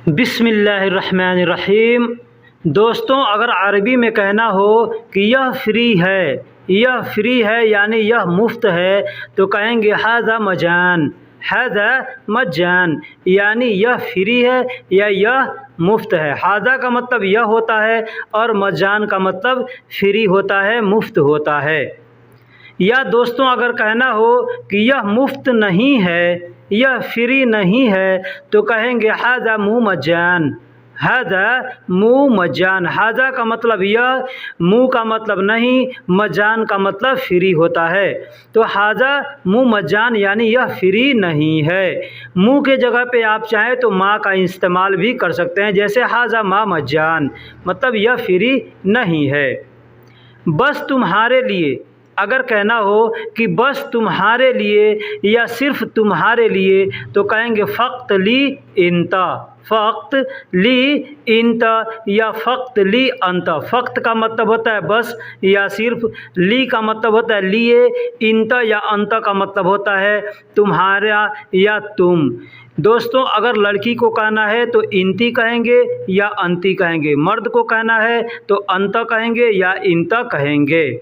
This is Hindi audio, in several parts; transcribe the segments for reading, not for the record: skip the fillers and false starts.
बिस्मिल्लाहिर्रहमानिर्रहीम। दोस्तों, अगर अरबी में कहना हो कि यह फ्री है, यह फ्री है यानी यह मुफ्त है, तो कहेंगे हाज़ा मजान, हाज़ा मजान, यानी यह फ्री है या यह मुफ्त है। हाज़ा का मतलब यह होता है और मजान का मतलब फ्री होता है, मुफ्त होता है। या दोस्तों, अगर कहना हो कि यह मुफ्त नहीं है, यह फ्री नहीं है, तो कहेंगे हाज़ा मुँह मजान, हाज़ा मुँह मजान। हाज़ा का मतलब यह, मुँह का मतलब नहीं, मजान का मतलब फ्री होता है। तो हाज़ा मुँह मजान यानी यह फ्री नहीं है। मुँह के जगह पे आप चाहें तो माँ का इस्तेमाल भी कर सकते हैं, जैसे हाज़ा माँ मजान, मतलब यह फ्री नहीं है। बस तुम्हारे लिए, अगर कहना हो कि बस तुम्हारे लिए या सिर्फ़ तुम्हारे लिए, तो कहेंगे फ़क़्त ली इंता, फ़क़्त ली इंता या फ़क़्त ली अंता। फ़क़्त का मतलब होता है बस या सिर्फ़, ली का मतलब होता है लिए, इंता या अंता का मतलब होता है तुम्हारा या तुम। दोस्तों, अगर लड़की को कहना है तो इंती कहेंगे या अंती कहेंगे, मर्द को कहना है तो अंता कहेंगे या इंता कहेंगे।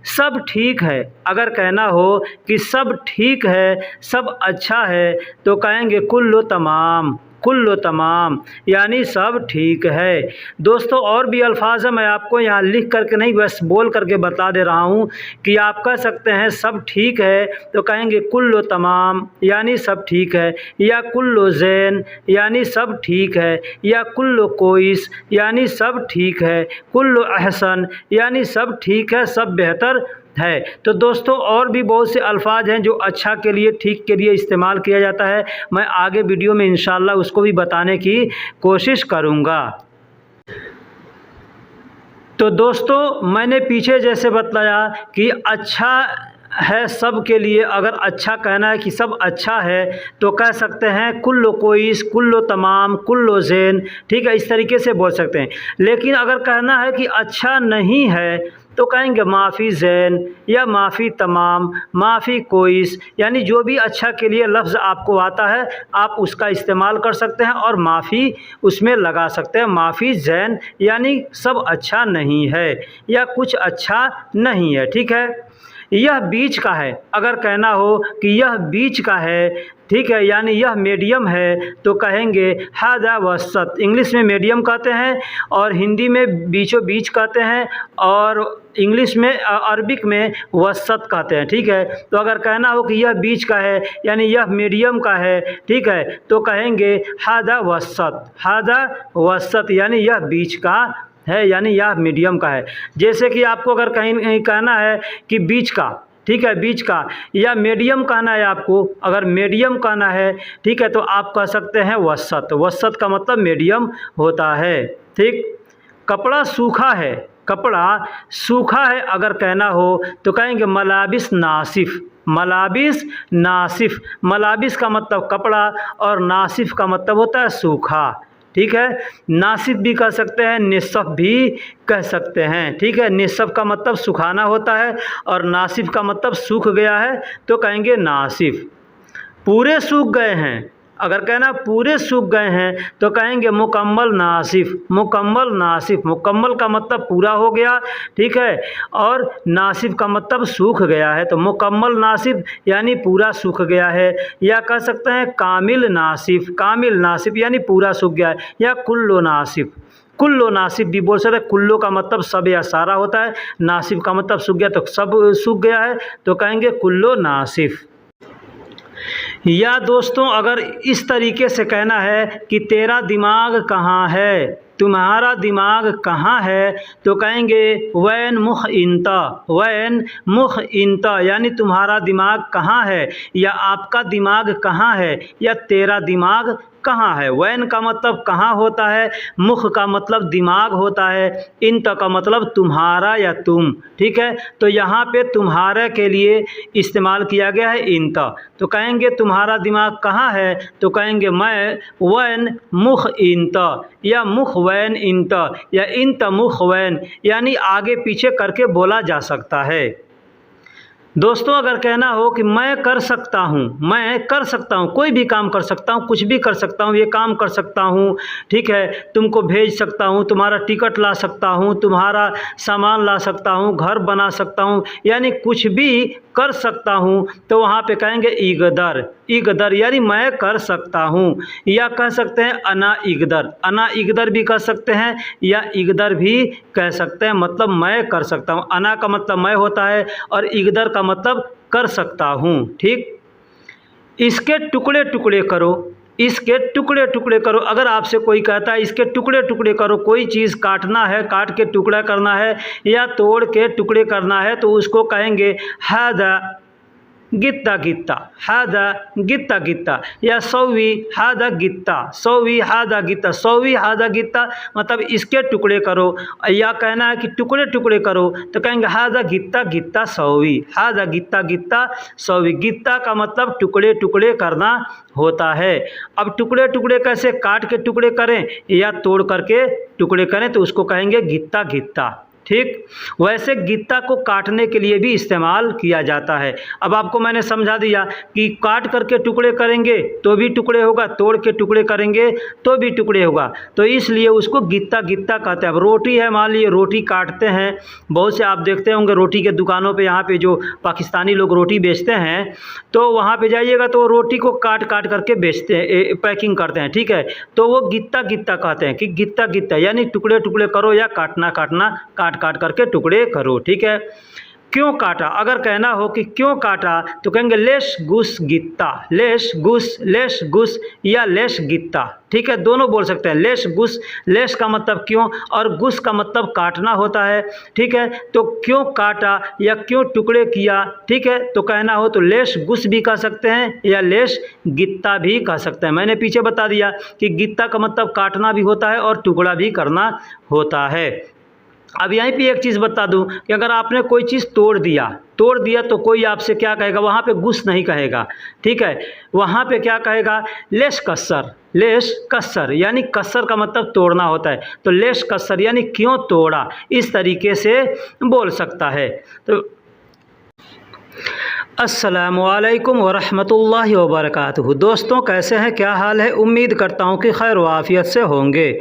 सब ठीक है, अगर कहना हो कि सब ठीक है, सब अच्छा है, तो कहेंगे कुल्लु तमाम, कुल्लु तमाम, यानी सब ठीक है। दोस्तों, और भी अल्फाज हैं, मैं आपको यहाँ लिख करके नहीं, बस बोल करके बता दे रहा हूँ कि आप कह सकते हैं सब ठीक है, तो कहेंगे कुल्लु तमाम यानी सब ठीक है, या कुल्लु ज़ैन यानी सब ठीक है, या कुल्लु कोइस यानी सब ठीक है, कुल्लु अहसन यानी सब ठीक है, सब बेहतर है। तो दोस्तों, और भी बहुत से अल्फाज हैं जो अच्छा के लिए, ठीक के लिए इस्तेमाल किया जाता है। मैं आगे वीडियो में इंशाअल्लाह उसको भी बताने की कोशिश करूँगा। तो दोस्तों, मैंने पीछे जैसे बताया कि अच्छा है सब के लिए, अगर अच्छा कहना है कि सब अच्छा है, तो कह सकते हैं कुल्लु कोइस, कुल्लु तमाम, कुल्लु ज़ैन, ठीक है, इस तरीके से बोल सकते हैं। लेकिन अगर कहना है कि अच्छा नहीं है, तो कहेंगे माफ़ी ज़ैन या माफ़ी तमाम, माफ़ी कोइस, यानी जो भी अच्छा के लिए लफ्ज़ आपको आता है आप उसका इस्तेमाल कर सकते हैं और माफ़ी उसमें लगा सकते हैं। माफ़ी ज़ैन यानी सब अच्छा नहीं है या कुछ अच्छा नहीं है, ठीक है। यह बीच का है, अगर कहना हो कि यह बीच का है, ठीक है, यानी यह मीडियम है, तो कहेंगे हाज़ा वसत। इंग्लिश में मीडियम कहते हैं और हिंदी में बीचों बीच कहते हैं और इंग्लिश में, अरबिक में वसत कहते हैं, ठीक है। तो अगर कहना हो कि यह बीच का है यानी यह मीडियम का है, ठीक है, तो कहेंगे हाज़ा वसत, हाज़ा वसत यानी यह बीच का है, यानी यह मीडियम का है। जैसे कि आपको अगर कहीं कहना है कि बीच का, ठीक है, बीच का, या मीडियम कहना है आपको, अगर मीडियम कहना है, ठीक है, तो आप कह सकते हैं वसत। वसत का मतलब मीडियम होता है, ठीक। कपड़ा सूखा है, कपड़ा सूखा है अगर कहना हो, तो कहेंगे मलाबिस नासिफ, मलाबिस नासिफ। मलाबिस का मतलब कपड़ा और नासिफ का मतलब होता है सूखा, ठीक है। नासिफ भी कह सकते हैं, निसफ भी कह सकते हैं, ठीक है। निसफ का मतलब सुखाना होता है और नासिफ का मतलब सूख गया है, तो कहेंगे नासिफ। पूरे सूख गए हैं, अगर कहना पूरे सूख गए हैं, तो कहेंगे मुकम्मल नासिफ, मुकम्मल नासिफ। मुकम्मल का मतलब पूरा हो गया, ठीक है, और नासिफ का मतलब सूख गया है, तो मुकम्मल नासिफ यानी पूरा सूख गया है। या कह सकते हैं कामिल नासिफ, कामिल नासिफ यानी पूरा सूख गया है, या कुल्लो नासिफ, कुल्लो नासिफ भी बोल सकते हैं। कुल्लो का मतलब सब या सारा होता है, नासिफ का मतलब सूख गया, तो सब सूख गया है, तो कहेंगे कुल्लो नासिफ। या दोस्तों, अगर इस तरीके से कहना है कि तेरा दिमाग कहाँ है, तुम्हारा दिमाग कहाँ है, तो कहेंगे वैन मुख इंता, वैन मुख इंता, यानी तुम्हारा दिमाग कहाँ है या आपका दिमाग कहाँ है या तेरा दिमाग कहाँ है। वैन का मतलब कहाँ होता है, मुख का मतलब दिमाग होता है, इंत का मतलब तुम्हारा या तुम, ठीक है। तो यहाँ पे तुम्हारे के लिए इस्तेमाल किया गया है इंत। तो कहेंगे तुम्हारा दिमाग कहाँ है, तो कहेंगे मैं वैन मुख इंत या मुख वैन इंत या इंत मुख वैन, यानी आगे पीछे करके बोला जा सकता है। दोस्तों अगर कहना हो कि मैं कर सकता हूँ, मैं कर सकता हूँ, कोई भी काम कर सकता हूँ, कुछ भी कर सकता हूँ, ये काम कर सकता हूँ, ठीक है, तुमको भेज सकता हूँ, तुम्हारा टिकट ला सकता हूँ, तुम्हारा सामान ला सकता हूँ, घर बना सकता हूँ, यानी कुछ भी कर सकता हूँ, तो वहाँ पे कहेंगे इगदर। इगदर यानी मैं कर सकता हूँ। या कह सकते हैं अना इगदर, अना इगदर भी कह सकते हैं या इगदर भी कह सकते हैं, मतलब मैं कर सकता हूँ। अना का मतलब मैं होता है और इगदर का मतलब कर सकता हूँ। ठीक, इसके टुकड़े टुकड़े करो, इसके टुकड़े टुकड़े करो। अगर आपसे कोई कहता है इसके टुकड़े टुकड़े करो, कोई चीज़ काटना है, काट के टुकड़ा करना है या तोड़ के टुकड़े करना है, तो उसको कहेंगे हादा गित्ता गित्ता, हादा गित्ता गित्ता, या सौवी हादा गित्ता, सौवी हादा गित्ता, सौवी हादा गित्ता मतलब इसके टुकड़े करो। या कहना है कि टुकड़े टुकड़े करो तो कहेंगे हादा गित्ता गित्ता सौवी, हादा गित्ता गित्ता सौवी। गित्ता का मतलब टुकड़े टुकड़े करना होता है। अब टुकड़े टुकड़े कैसे, काट के टुकड़े करें या तोड़ करके टुकड़े करें तो उसको कहेंगे गित्ता गित्ता। ठीक, वैसे गित्ता को काटने के लिए भी इस्तेमाल किया जाता है। अब आपको मैंने समझा दिया कि काट करके टुकड़े करेंगे तो भी टुकड़े होगा, तोड़ के टुकड़े करेंगे तो भी टुकड़े होगा, तो इसलिए उसको गित्ता गित्ता कहते हैं। अब रोटी है, मान लीजिए रोटी काटते हैं, बहुत से आप देखते होंगे रोटी के दुकानों पे, यहाँ पे जो पाकिस्तानी लोग रोटी बेचते हैं तो वहाँ पे जाइएगा तो रोटी को काट काट करके बेचते हैं, पैकिंग करते हैं, ठीक है, तो वो गित्ता गित्ता कहते हैं कि गित्ता गित्ता यानी टुकड़े टुकड़े करो या काटना काटना, काट काट करके टुकड़े करो। ठीक है, क्यों काटा, अगर कहना हो कि क्यों काटा तो कहेंगे लेश गुस गित्ता, लेश गुस या लेश गित्ता। ठीक है, दोनों बोल सकते हैं, लेश गुस, लेश का मतलब क्यों और गुस का मतलब काटना होता है। ठीक है, तो क्यों काटा या क्यों टुकड़े किया, ठीक है, तो कहना हो तो लेश गुस भी कह सकते हैं या लेश गित्ता भी कह सकते हैं। मैंने पीछे बता दिया कि गित्ता का मतलब काटना भी होता है और टुकड़ा भी करना होता है। अब यहीं पे एक चीज़ बता दूं कि अगर आपने कोई चीज़ तोड़ दिया तो कोई आपसे क्या कहेगा, वहाँ पे गुस नहीं कहेगा, ठीक है, वहाँ पे क्या कहेगा, लेश कस्सर यानी कस्सर का मतलब तोड़ना होता है, तो लेश कस्सर यानी क्यों तोड़ा, इस तरीके से बोल सकता है। तो अस्सलामुअलैकुम वरहमतुल्लाहि वबरकातुहू। दोस्तों कैसे हैं, क्या हाल है, उम्मीद करता हूं कि खैर वाफ़ियत से होंगे।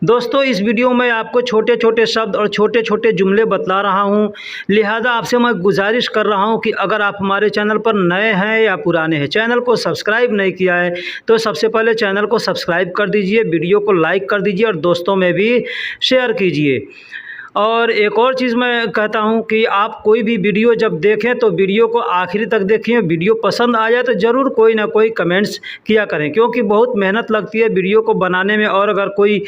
दोस्तों इस वीडियो में आपको छोटे छोटे शब्द और छोटे छोटे जुमले बतला रहा हूं, लिहाजा आपसे मैं गुजारिश कर रहा हूं कि अगर आप हमारे चैनल पर नए हैं या पुराने हैं, चैनल को सब्सक्राइब नहीं किया है तो सबसे पहले चैनल को सब्सक्राइब कर दीजिए, वीडियो को लाइक कर दीजिए और दोस्तों में भी शेयर कीजिए। और एक और चीज़ मैं कहता हूं कि आप कोई भी वीडियो जब देखें तो वीडियो को आखिरी तक देखें, वीडियो पसंद आ जाए तो ज़रूर कोई ना कोई कमेंट्स किया करें, क्योंकि बहुत मेहनत लगती है वीडियो को बनाने में, और अगर कोई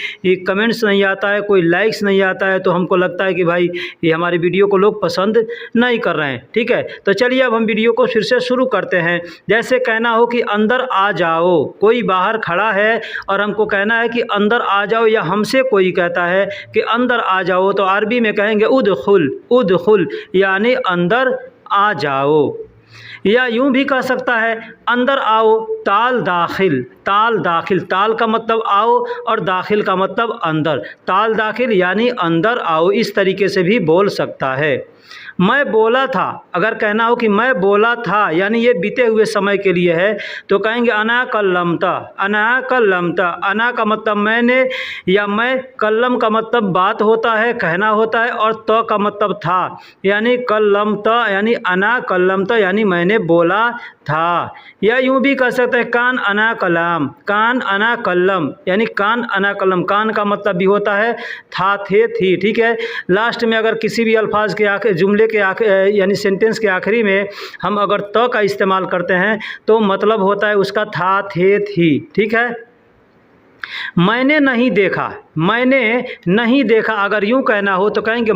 कमेंट्स नहीं आता है, कोई लाइक्स नहीं आता है तो हमको लगता है कि भाई ये हमारी वीडियो को लोग पसंद नहीं कर रहे हैं। ठीक है, तो चलिए अब हम वीडियो को फिर से शुरू करते हैं। जैसे कहना हो कि अंदर आ जाओ, कोई बाहर खड़ा है और हमको कहना है कि अंदर आ जाओ, या हमसे कोई कहता है कि अंदर आ जाओ, तो अरबी में कहेंगे उदखुल यानी अंदर आ जाओ। या यूं भी कह सकता है अंदर आओ, ताल दाखिल, ताल का मतलब आओ और दाखिल का मतलब अंदर, ताल दाखिल यानी अंदर आओ, इस तरीके से भी बोल सकता है। मैं बोला था, अगर कहना हो कि मैं बोला था यानी ये बीते हुए समय के लिए है, तो कहेंगे अना कल्लमता, अना का मतलब मैंने या मैं, कल्लम का मतलब बात होता है, कहना होता है, और तो का मतलब था, यानी कल्लमता यानी अना कल्लमता यानी मैंने बोला था। या यूं भी कह सकते हैं कान अना कलाम, कान अना कल्लम यानी कान अना कलम, कान का मतलब भी होता है था, थे, थी। ठीक है, लास्ट में अगर किसी भी अल्फाज के आखिर, जुमले के आखिर यानी सेंटेंस के आखिरी में हम अगर त का इस्तेमाल करते हैं तो मतलब होता है उसका था, थे, थी। ठीक है, मैंने नहीं देखा, अगर यूं कहना हो तो कहेंगे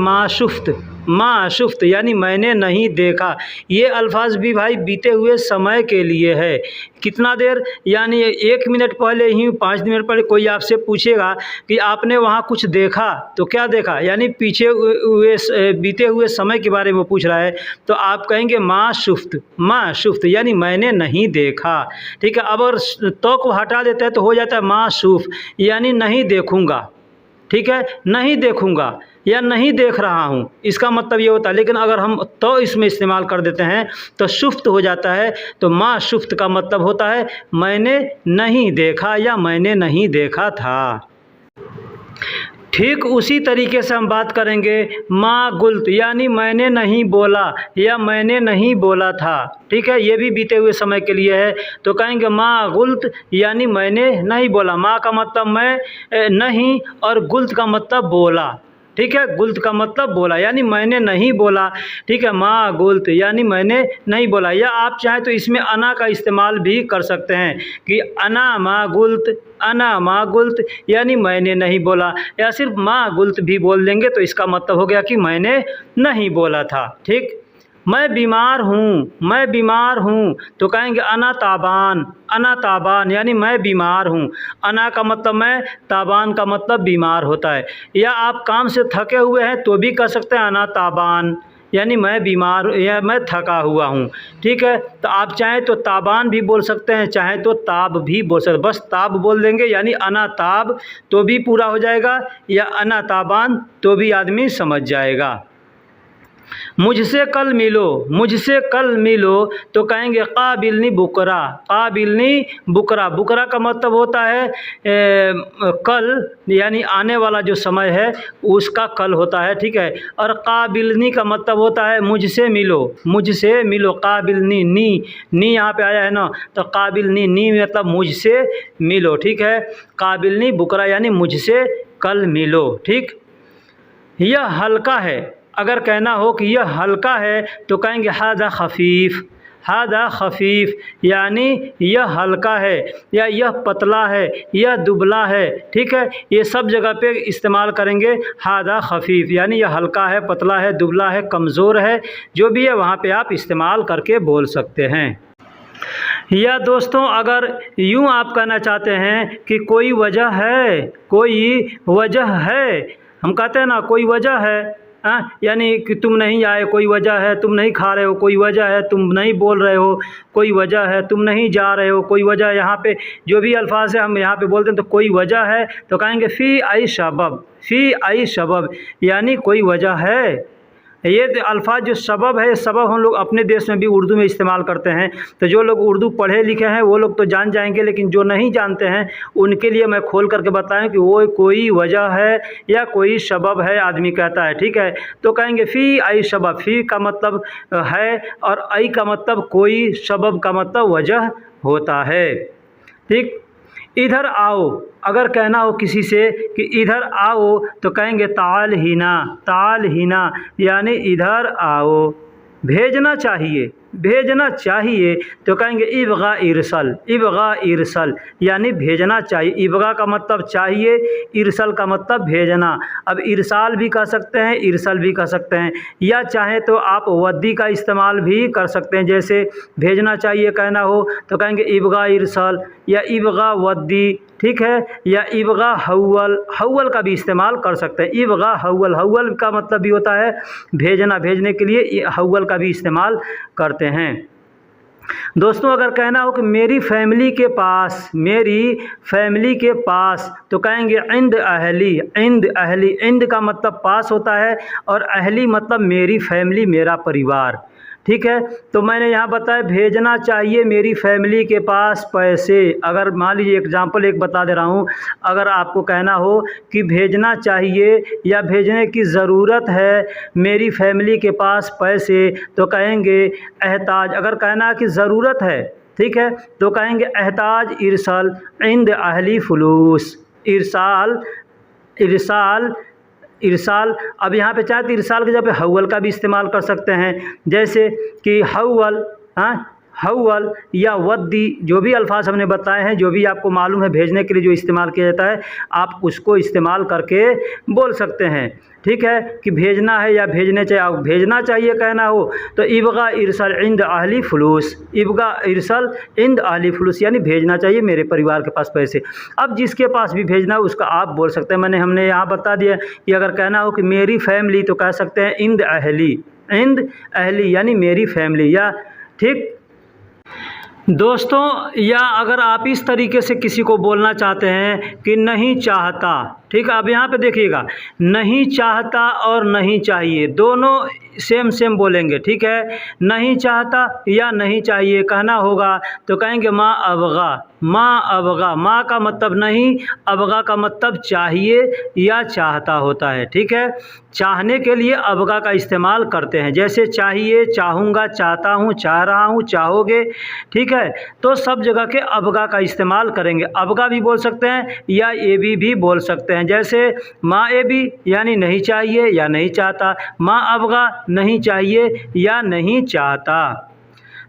माशुफ्त यानी मैंने नहीं देखा। ये अल्फाज भी भाई बीते हुए समय के लिए है, कितना देर, यानी 1 मिनट पहले ही, 5 मिनट पहले कोई आपसे पूछेगा कि आपने वहाँ कुछ देखा, तो क्या देखा, यानी पीछे हुए बीते हुए समय के बारे में पूछ रहा है, तो आप कहेंगे माशुफ्त यानी मैंने नहीं देखा। ठीक है, अब अगर तो को हटा देते हैं तो हो जाता है माशूफ यानी नहीं देखूँगा। ठीक है, नहीं देखूँगा या नहीं देख रहा हूँ, इसका मतलब ये होता है। लेकिन अगर हम तो इसमें इस्तेमाल कर देते हैं तो शुफ्त हो जाता है। तो मा शुफ्त का मतलब होता है मैंने नहीं देखा या मैंने नहीं देखा था। ठीक उसी तरीके से हम बात करेंगे मा गुल्त, यानी मैंने नहीं बोला या मैंने नहीं बोला था। ठीक है, ये भी बीते हुए समय के लिए है। तो कहेंगे मा गुल्त यानी मैंने नहीं बोला। मा का मतलब मैं नहीं और गुल्त का मतलब बोला। ठीक है, गुल्त का मतलब बोला यानी मैंने नहीं बोला। ठीक है, मा गुल्त यानी मैंने नहीं बोला। या आप चाहें तो इसमें अना का इस्तेमाल भी कर सकते हैं कि अना मा गुल्त, अना मा गुल्त यानी मैंने नहीं बोला। या सिर्फ मा गुल्त भी बोल देंगे तो इसका मतलब हो गया कि मैंने नहीं बोला था। ठीक, मैं बीमार हूँ, मैं बीमार हूँ तो कहेंगे अना ताबान, अना ताबान यानी मैं बीमार हूँ। अना का मतलब मैं, ताबान का मतलब बीमार होता है। या आप काम से थके हुए हैं तो भी कह सकते हैं अना ताबान यानी मैं बीमार या मैं थका हुआ हूँ। ठीक है, तो आप चाहें तो ताबान भी बोल सकते हैं, चाहें तो ताब भी बोल सकते हैं। बस ताब बोल देंगे यानी अना ताब तो भी पूरा हो जाएगा, या अना ताबान तो भी आदमी समझ जाएगा। मुझसे कल मिलो, मुझसे कल मिलो तो कहेंगे काबिलनी बुकरा, काबिलनी बुकरा। बुकरा का मतलब होता है कल यानी आने वाला जो समय है उसका कल होता है। ठीक है, और काबिलनी का मतलब होता है मुझसे मिलो, मुझसे मिलो। काबिलनी नी यहाँ पे आया है ना, तो काबिलनी नी मतलब मुझसे मिलो। ठीक है, काबिलनी बुकरा यानी मुझसे कल मिलो। ठीक, यह हल्का है, अगर कहना हो कि यह हल्का है तो कहेंगे हादा खफीफ़, हादा खफीफ़ यानी यह हल्का है या यह पतला है, यह दुबला है। ठीक है, ये सब जगह पे इस्तेमाल करेंगे हादा खफीफ़ यानी यह हल्का है, पतला है, दुबला है, कमज़ोर है, जो भी है वहाँ पे आप इस्तेमाल करके बोल सकते हैं। या दोस्तों अगर यूँ आप कहना चाहते हैं कि कोई वजह है, कोई वजह है, हम कहते हैं ना कोई वजह है, यानी कि तुम नहीं आए कोई वजह है, तुम नहीं खा रहे हो कोई वजह है, तुम नहीं बोल रहे हो कोई वजह है, तुम नहीं जा रहे हो कोई वजह है। यहाँ पे जो भी अल्फाज है हम यहाँ पे बोलते हैं तो कोई वजह है तो कहेंगे फ़ी आई सबब, फ़ी आई सबब यानी कोई वजह है। ये अल्फाज जो सबब है, सबब हम लोग अपने देश में भी उर्दू में इस्तेमाल करते हैं। तो जो लोग उर्दू पढ़े लिखे हैं वो लोग तो जान जाएंगे, लेकिन जो नहीं जानते हैं उनके लिए मैं खोल करके बताएं कि वो कोई वजह है या कोई सबब है आदमी कहता है। ठीक है, तो कहेंगे फ़ी आई सबब, फ़ी का मतलब है और आई का मतलब कोई, सबब का मतलब वजह होता है। ठीक, इधर आओ, अगर कहना हो किसी से कि इधर आओ तो कहेंगे ताल हिना, ताल हिना यानी इधर आओ। भेजना चाहिए, भेजना चाहिए तो कहेंगे इबगा इरसल, इबगा इरसल यानी भेजना चाहिए। इबगा का मतलब चाहिए, इरसल का मतलब भेजना। अब इरसाल भी कह सकते हैं, इरसल भी कह सकते हैं, या चाहे तो आप वद्दी का इस्तेमाल भी कर सकते हैं। जैसे भेजना चाहिए कहना हो तो कहेंगे इबगा इरसल या इबगा वद्दी। ठीक है, या इबगा हव्वल, हव्वल का भी इस्तेमाल कर सकते हैं। इबगा हव्वल, हव्वल का मतलब भी होता है भेजना, भेजने के लिए हव्वल का भी इस्तेमाल करते हैं। दोस्तों अगर कहना हो कि मेरी फैमिली के पास, मेरी फैमिली के पास तो कहेंगे इंद अहली, इंद अहली। इंद का मतलब पास होता है और अहली मतलब मेरी फैमिली, मेरा परिवार। ठीक है, तो मैंने यहाँ बताया भेजना चाहिए मेरी फैमिली के पास पैसे। अगर मान लीजिए एग्जांपल एक बता दे रहा हूँ, अगर आपको कहना हो कि भेजना चाहिए या भेजने की ज़रूरत है मेरी फैमिली के पास पैसे तो कहेंगे एहताज। अगर कहना कि ज़रूरत है, ठीक है, तो कहेंगे एहताज इरसाल इंद अहली फलूस, इरसाल, इरसाल, इरसाल। अब यहाँ पे चाहे तो इरसाल के जगह पे हव्वल का भी इस्तेमाल कर सकते हैं, जैसे कि हव्वल, हव्वल या वद्दी, जो भी अल्फाज हमने बताए हैं, जो भी आपको मालूम है भेजने के लिए जो इस्तेमाल किया जाता है, आप उसको इस्तेमाल करके बोल सकते हैं। ठीक है, कि भेजना है या भेजने चाहिए, भेजना चाहिए कहना हो तो इबगा इरसल इंद अहली फलूस, इबगा इरसल इंद अहली फलूस यानी भेजना चाहिए मेरे परिवार के पास पैसे। अब जिसके पास भी भेजना हो उसका आप बोल सकते हैं। हमने यहाँ बता दिया कि अगर कहना हो कि मेरी फैमिली तो कह सकते हैं इंद अहली, इंद अहली यानी मेरी फैमिली। या ठीक, दोस्तों, या अगर आप इस तरीके से किसी को बोलना चाहते हैं कि नहीं चाहता, ठीक है। अब यहाँ पे देखिएगा, नहीं चाहता और नहीं चाहिए दोनों सेम सेम बोलेंगे, ठीक है। नहीं चाहता या नहीं चाहिए कहना होगा तो कहेंगे माँ अबगा। माँ अबगा, माँ का मतलब नहीं, अबगा का मतलब चाहिए या चाहता होता है, ठीक है। चाहने के लिए अबगा का इस्तेमाल करते हैं, जैसे चाहिए, चाहूँगा, चाहता हूँ, चाह रहा हूँ, चाहोगे, ठीक है। तो सब जगह के अबगा का इस्तेमाल करेंगे। अबगा भी बोल सकते हैं या ए भी बोल सकते हैं, जैसे माँ ए भी यानी नहीं चाहिए या नहीं चाहता, माँ अबगा नहीं चाहिए या नहीं चाहता।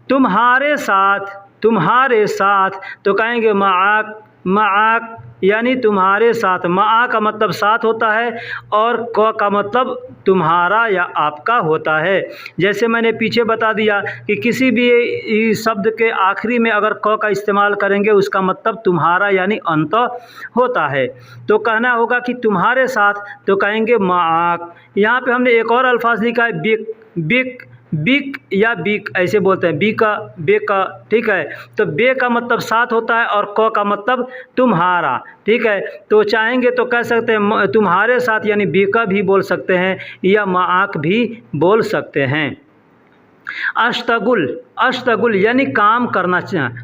तुम्हारे साथ, तुम्हारे साथ तो कहेंगे माआक। माआक यानी तुम्हारे साथ। मा का मतलब साथ होता है और क का मतलब तुम्हारा या आपका होता है। जैसे मैंने पीछे बता दिया कि किसी भी शब्द के आखिरी में अगर क का इस्तेमाल करेंगे उसका मतलब तुम्हारा यानी अंत होता है। तो कहना होगा कि तुम्हारे साथ तो कहेंगे माआक। यहाँ पे हमने एक और अल्फाज लिखा है बिक। बिक, बिक या बिक ऐसे बोलते हैं, बी का, बे का, ठीक है। तो बे का मतलब साथ होता है और क का मतलब तुम्हारा, ठीक है। तो चाहेंगे तो कह सकते हैं तुम्हारे साथ यानी बेका भी बोल सकते हैं या माआक भी बोल सकते हैं। अश्तगुल, अश्तगुल यानी काम करना,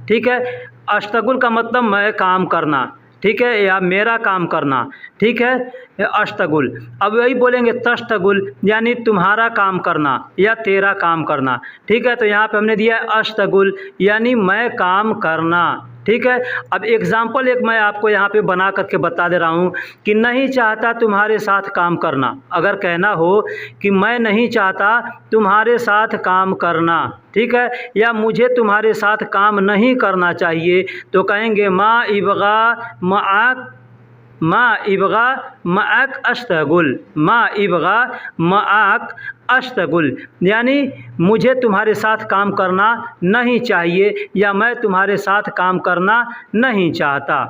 ठीक है। अश्तगुल का मतलब मैं काम करना, ठीक है, या मेरा काम करना, ठीक है, अश्तगुल। अब वही बोलेंगे तश्तगुल यानी तुम्हारा काम करना या तेरा काम करना, ठीक है। तो यहाँ पे हमने दिया है अश्तगुल यानी मैं काम करना, ठीक है। अब एग्ज़ाम्पल एक मैं आपको यहाँ पे बना करके बता दे रहा हूँ कि नहीं चाहता तुम्हारे साथ काम करना। अगर कहना हो कि मैं नहीं चाहता तुम्हारे साथ काम करना, ठीक है, या मुझे तुम्हारे साथ काम नहीं करना चाहिए तो कहेंगे माँ इबगा माआक। माँ इबगा माआक अश्तगुल। माँ इबगा माआक अश्तगुल यानी मुझे तुम्हारे साथ काम करना नहीं चाहिए या मैं तुम्हारे साथ काम करना नहीं चाहता।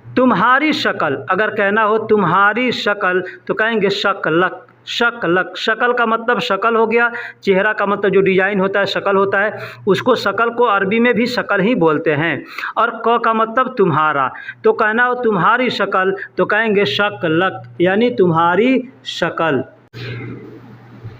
तुम्हारी शक्ल, अगर कहना हो तुम्हारी शक्ल तो कहेंगे शक्लक। शक्लक, शक्ल का मतलब शक्ल हो गया, चेहरा का मतलब जो डिज़ाइन होता है शक्ल होता है, उसको शक्ल को अरबी में भी शक्ल ही बोलते हैं। और क का मतलब तुम्हारा, तो कहना हो तुम्हारी शक्ल तो कहेंगे शक्लक यानी तुम्हारी शक्ल।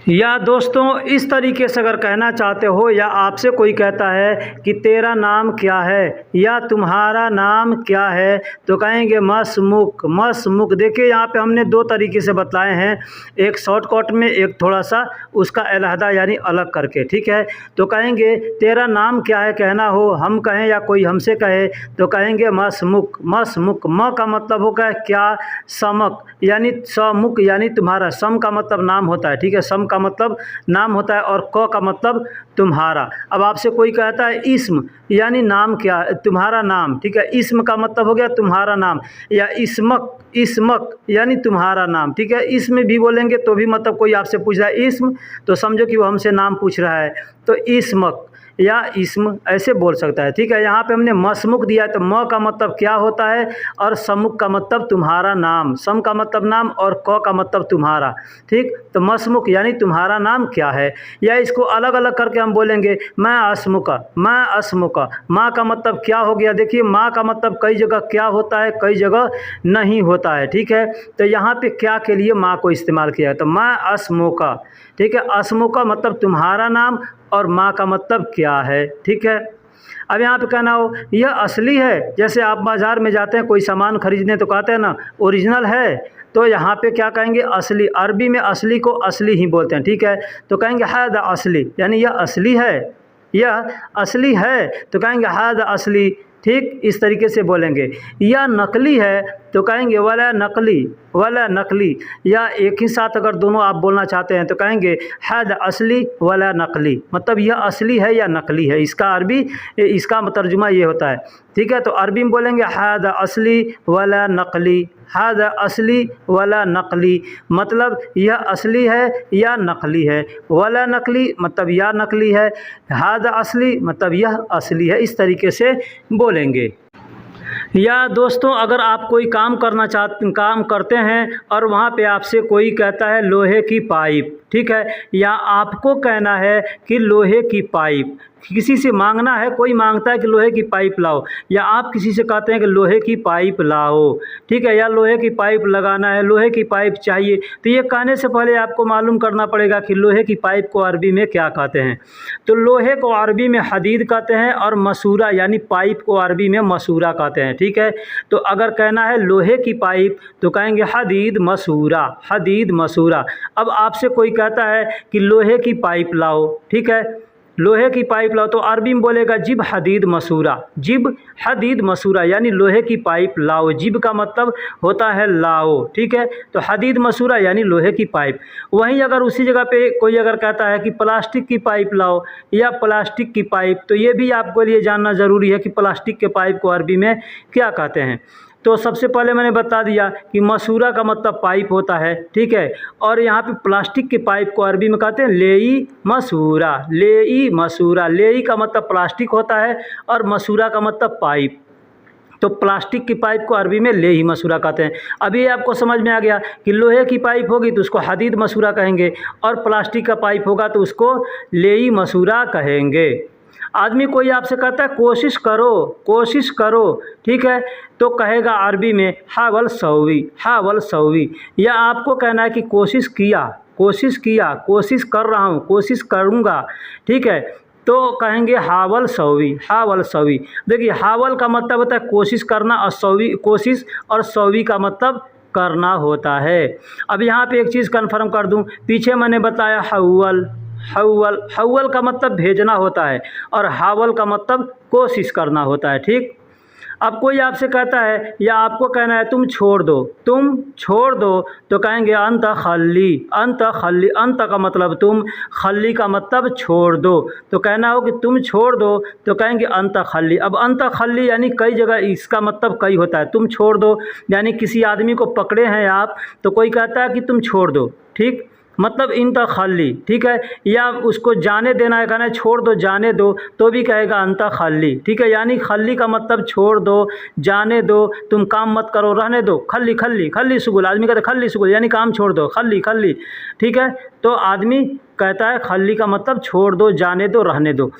या दोस्तों इस तरीके से अगर कहना चाहते हो या आपसे कोई कहता है कि तेरा नाम क्या है या तुम्हारा नाम क्या है तो कहेंगे मसमुक। मसमुक देखिए यहाँ पे हमने दो तरीके से बतलाए हैं, एक शॉर्टकट में एक थोड़ा सा उसका अलहदा यानी अलग करके, ठीक है। तो कहेंगे तेरा नाम क्या है कहना हो, हम कहें या कोई हमसे कहे तो कहेंगे मसमुक। मसमुक, म का मतलब होगा क्या, समक यानी समुक यानी तुम्हारा। सम का मतलब नाम होता है, ठीक है, सम का मतलब नाम होता है और क का मतलब तुम्हारा। अब आपसे कोई कहता है इस्म यानी नाम क्या, तुम्हारा नाम, ठीक है, इस्म का मतलब हो गया तुम्हारा नाम, या इस्मक, इस्मक यानी तुम्हारा नाम, ठीक है। इसमें भी बोलेंगे तो भी मतलब कोई आपसे पूछ रहा है इस्म तो समझो कि वो हमसे नाम पूछ रहा है, तो इस्मक या इस्म ऐसे बोल सकता है, ठीक है। यहाँ पे हमने मसमुक दिया है तो म का मतलब क्या होता है और समुक का मतलब तुम्हारा नाम। सम का मतलब नाम और क का मतलब तुम्हारा, ठीक। तो मसमुक यानी तुम्हारा नाम क्या है, या इसको अलग अलग करके हम बोलेंगे मैं असमुका। मैं असमुका, माँ का मतलब क्या हो गया, देखिए माँ का मतलब कई जगह क्या होता है कई जगह नहीं होता है, ठीक है। तो यहाँ पे क्या के लिए माँ को इस्तेमाल किया है तो मैं असमुका, ठीक है। असमुका मतलब तुम्हारा नाम और माँ का मतलब क्या है, ठीक है। अब यहाँ पे कहना हो यह असली है, जैसे आप बाज़ार में जाते हैं कोई सामान खरीदने तो कहते हैं ना ओरिजिनल है, तो यहाँ पे क्या कहेंगे असली। अरबी में असली को असली ही बोलते हैं, ठीक है। तो कहेंगे हादा असली यानी यह असली है, यह असली है तो कहेंगे हादा असली, ठीक, इस तरीके से बोलेंगे। या नकली है तो कहेंगे वला नकली, वला नकली। या एक ही साथ अगर दोनों आप बोलना चाहते हैं तो कहेंगे हादा असली वला नकली, मतलब यह असली है या नकली है, इसका अरबी इसका तर्जुमा ये होता है, ठीक है। तो अरबी में बोलेंगे हादा असली वला नकली। हादा असली वला नकली मतलब यह असली है या नकली है, वला नकली मतलब या नकली है, हादा असली मतलब यह असली है, इस तरीके से बोलेंगे। या दोस्तों अगर आप कोई काम काम करते हैं और वहाँ पे आपसे कोई कहता है लोहे की पाइप, ठीक है, या आपको कहना है कि लोहे की पाइप, किसी से मांगना है, कोई मांगता है कि लोहे की पाइप लाओ, या आप किसी से कहते हैं कि लोहे की पाइप लाओ, ठीक है, या लोहे की पाइप लगाना है, लोहे की पाइप चाहिए, तो ये कहने से पहले आपको मालूम करना पड़ेगा कि लोहे की पाइप को अरबी में क्या कहते हैं। तो लोहे को अरबी में हदीद कहते हैं और मसूरा यानी पाइप को अरबी में मसूरा कहते हैं, ठीक है। तो अगर कहना है लोहे की पाइप तो कहेंगे हदीद मसूरा, हदीद मसूरा। अब आपसे कोई कहता है कि लोहे की पाइप लाओ, ठीक है, लोहे की पाइप लाओ, तो अरबी में बोलेगा जिब हदीद मसूरा, जिब हदीद मसूरा यानी लोहे की पाइप लाओ। जिब का मतलब होता है लाओ, ठीक है, तो हदीद मसूरा यानी लोहे की पाइप। वहीं अगर उसी जगह पे कोई अगर कहता है कि प्लास्टिक की पाइप लाओ या प्लास्टिक की पाइप, तो ये भी आपको लिए जानना ज़रूरी है कि प्लास्टिक के पाइप को अरबी में क्या कहते हैं। तो सबसे पहले मैंने बता दिया कि मसूरा का मतलब पाइप होता है, ठीक है, और यहाँ पे प्लास्टिक के पाइप को अरबी में कहते हैं लेई मसूरा, लेई मसूरा। लेई का मतलब प्लास्टिक होता है और मसूरा का मतलब पाइप। तो प्लास्टिक की पाइप को अरबी में लेई मसूरा कहते हैं। अभी आपको समझ में आ गया कि लोहे की पाइप होगी तो उसको हदीद मसूरा कहेंगे और प्लास्टिक का पाइप होगा तो उसको लेई मसूरा कहेंगे। आदमी कोई आपसे कहता है कोशिश करो, कोशिश करो, ठीक है, तो कहेगा अरबी में हावल सौवी, हावल सौवी। या आपको कहना है कि कोशिश किया, कोशिश किया, कोशिश कर रहा हूँ, कोशिश करूँगा, ठीक है, तो कहेंगे हावल सौवी, हावल सौवी। देखिए हावल का मतलब होता है कोशिश करना और सौवी कोशिश, और सौवी का मतलब करना होता है। अब यहाँ पे एक चीज़ कन्फर्म कर दूँ, पीछे मैंने बताया हव्वल, हव्वल, हव्वल का मतलब भेजना होता है और हावल का मतलब कोशिश करना होता है, ठीक। अब कोई आपसे कहता है या आपको कहना है तुम छोड़ दो, तुम छोड़ दो, तो कहेंगे अंत खल्ली, अंत खल्ली। अंत का मतलब तुम, खल्ली का मतलब छोड़ दो, तो कहना हो कि तुम छोड़ दो तो कहेंगे अंत खल्ली। अब अंत खल्ली यानी कई जगह इसका मतलब कई होता है। तुम छोड़ दो यानी किसी आदमी को पकड़े हैं आप तो कोई कहता है कि तुम छोड़ दो, ठीक, मतलब इंत खल्ली, ठीक है, या उसको जाने देना है, कहना है छोड़ दो, जाने दो, तो भी कहेगा अंत खल्ली, ठीक है, यानी खल्ली का मतलब छोड़ दो, जाने दो, तुम काम मत करो, रहने दो। खल्ली, खल्ली, खल्ली सुगुल, आदमी कहता है खल्ली सुगुल यानी काम छोड़ दो, खल्ली, खल्ली, ठीक है। तो आदमी कहता है खल्ली का मतलब छोड़ दो, जाने दो, रहने दो।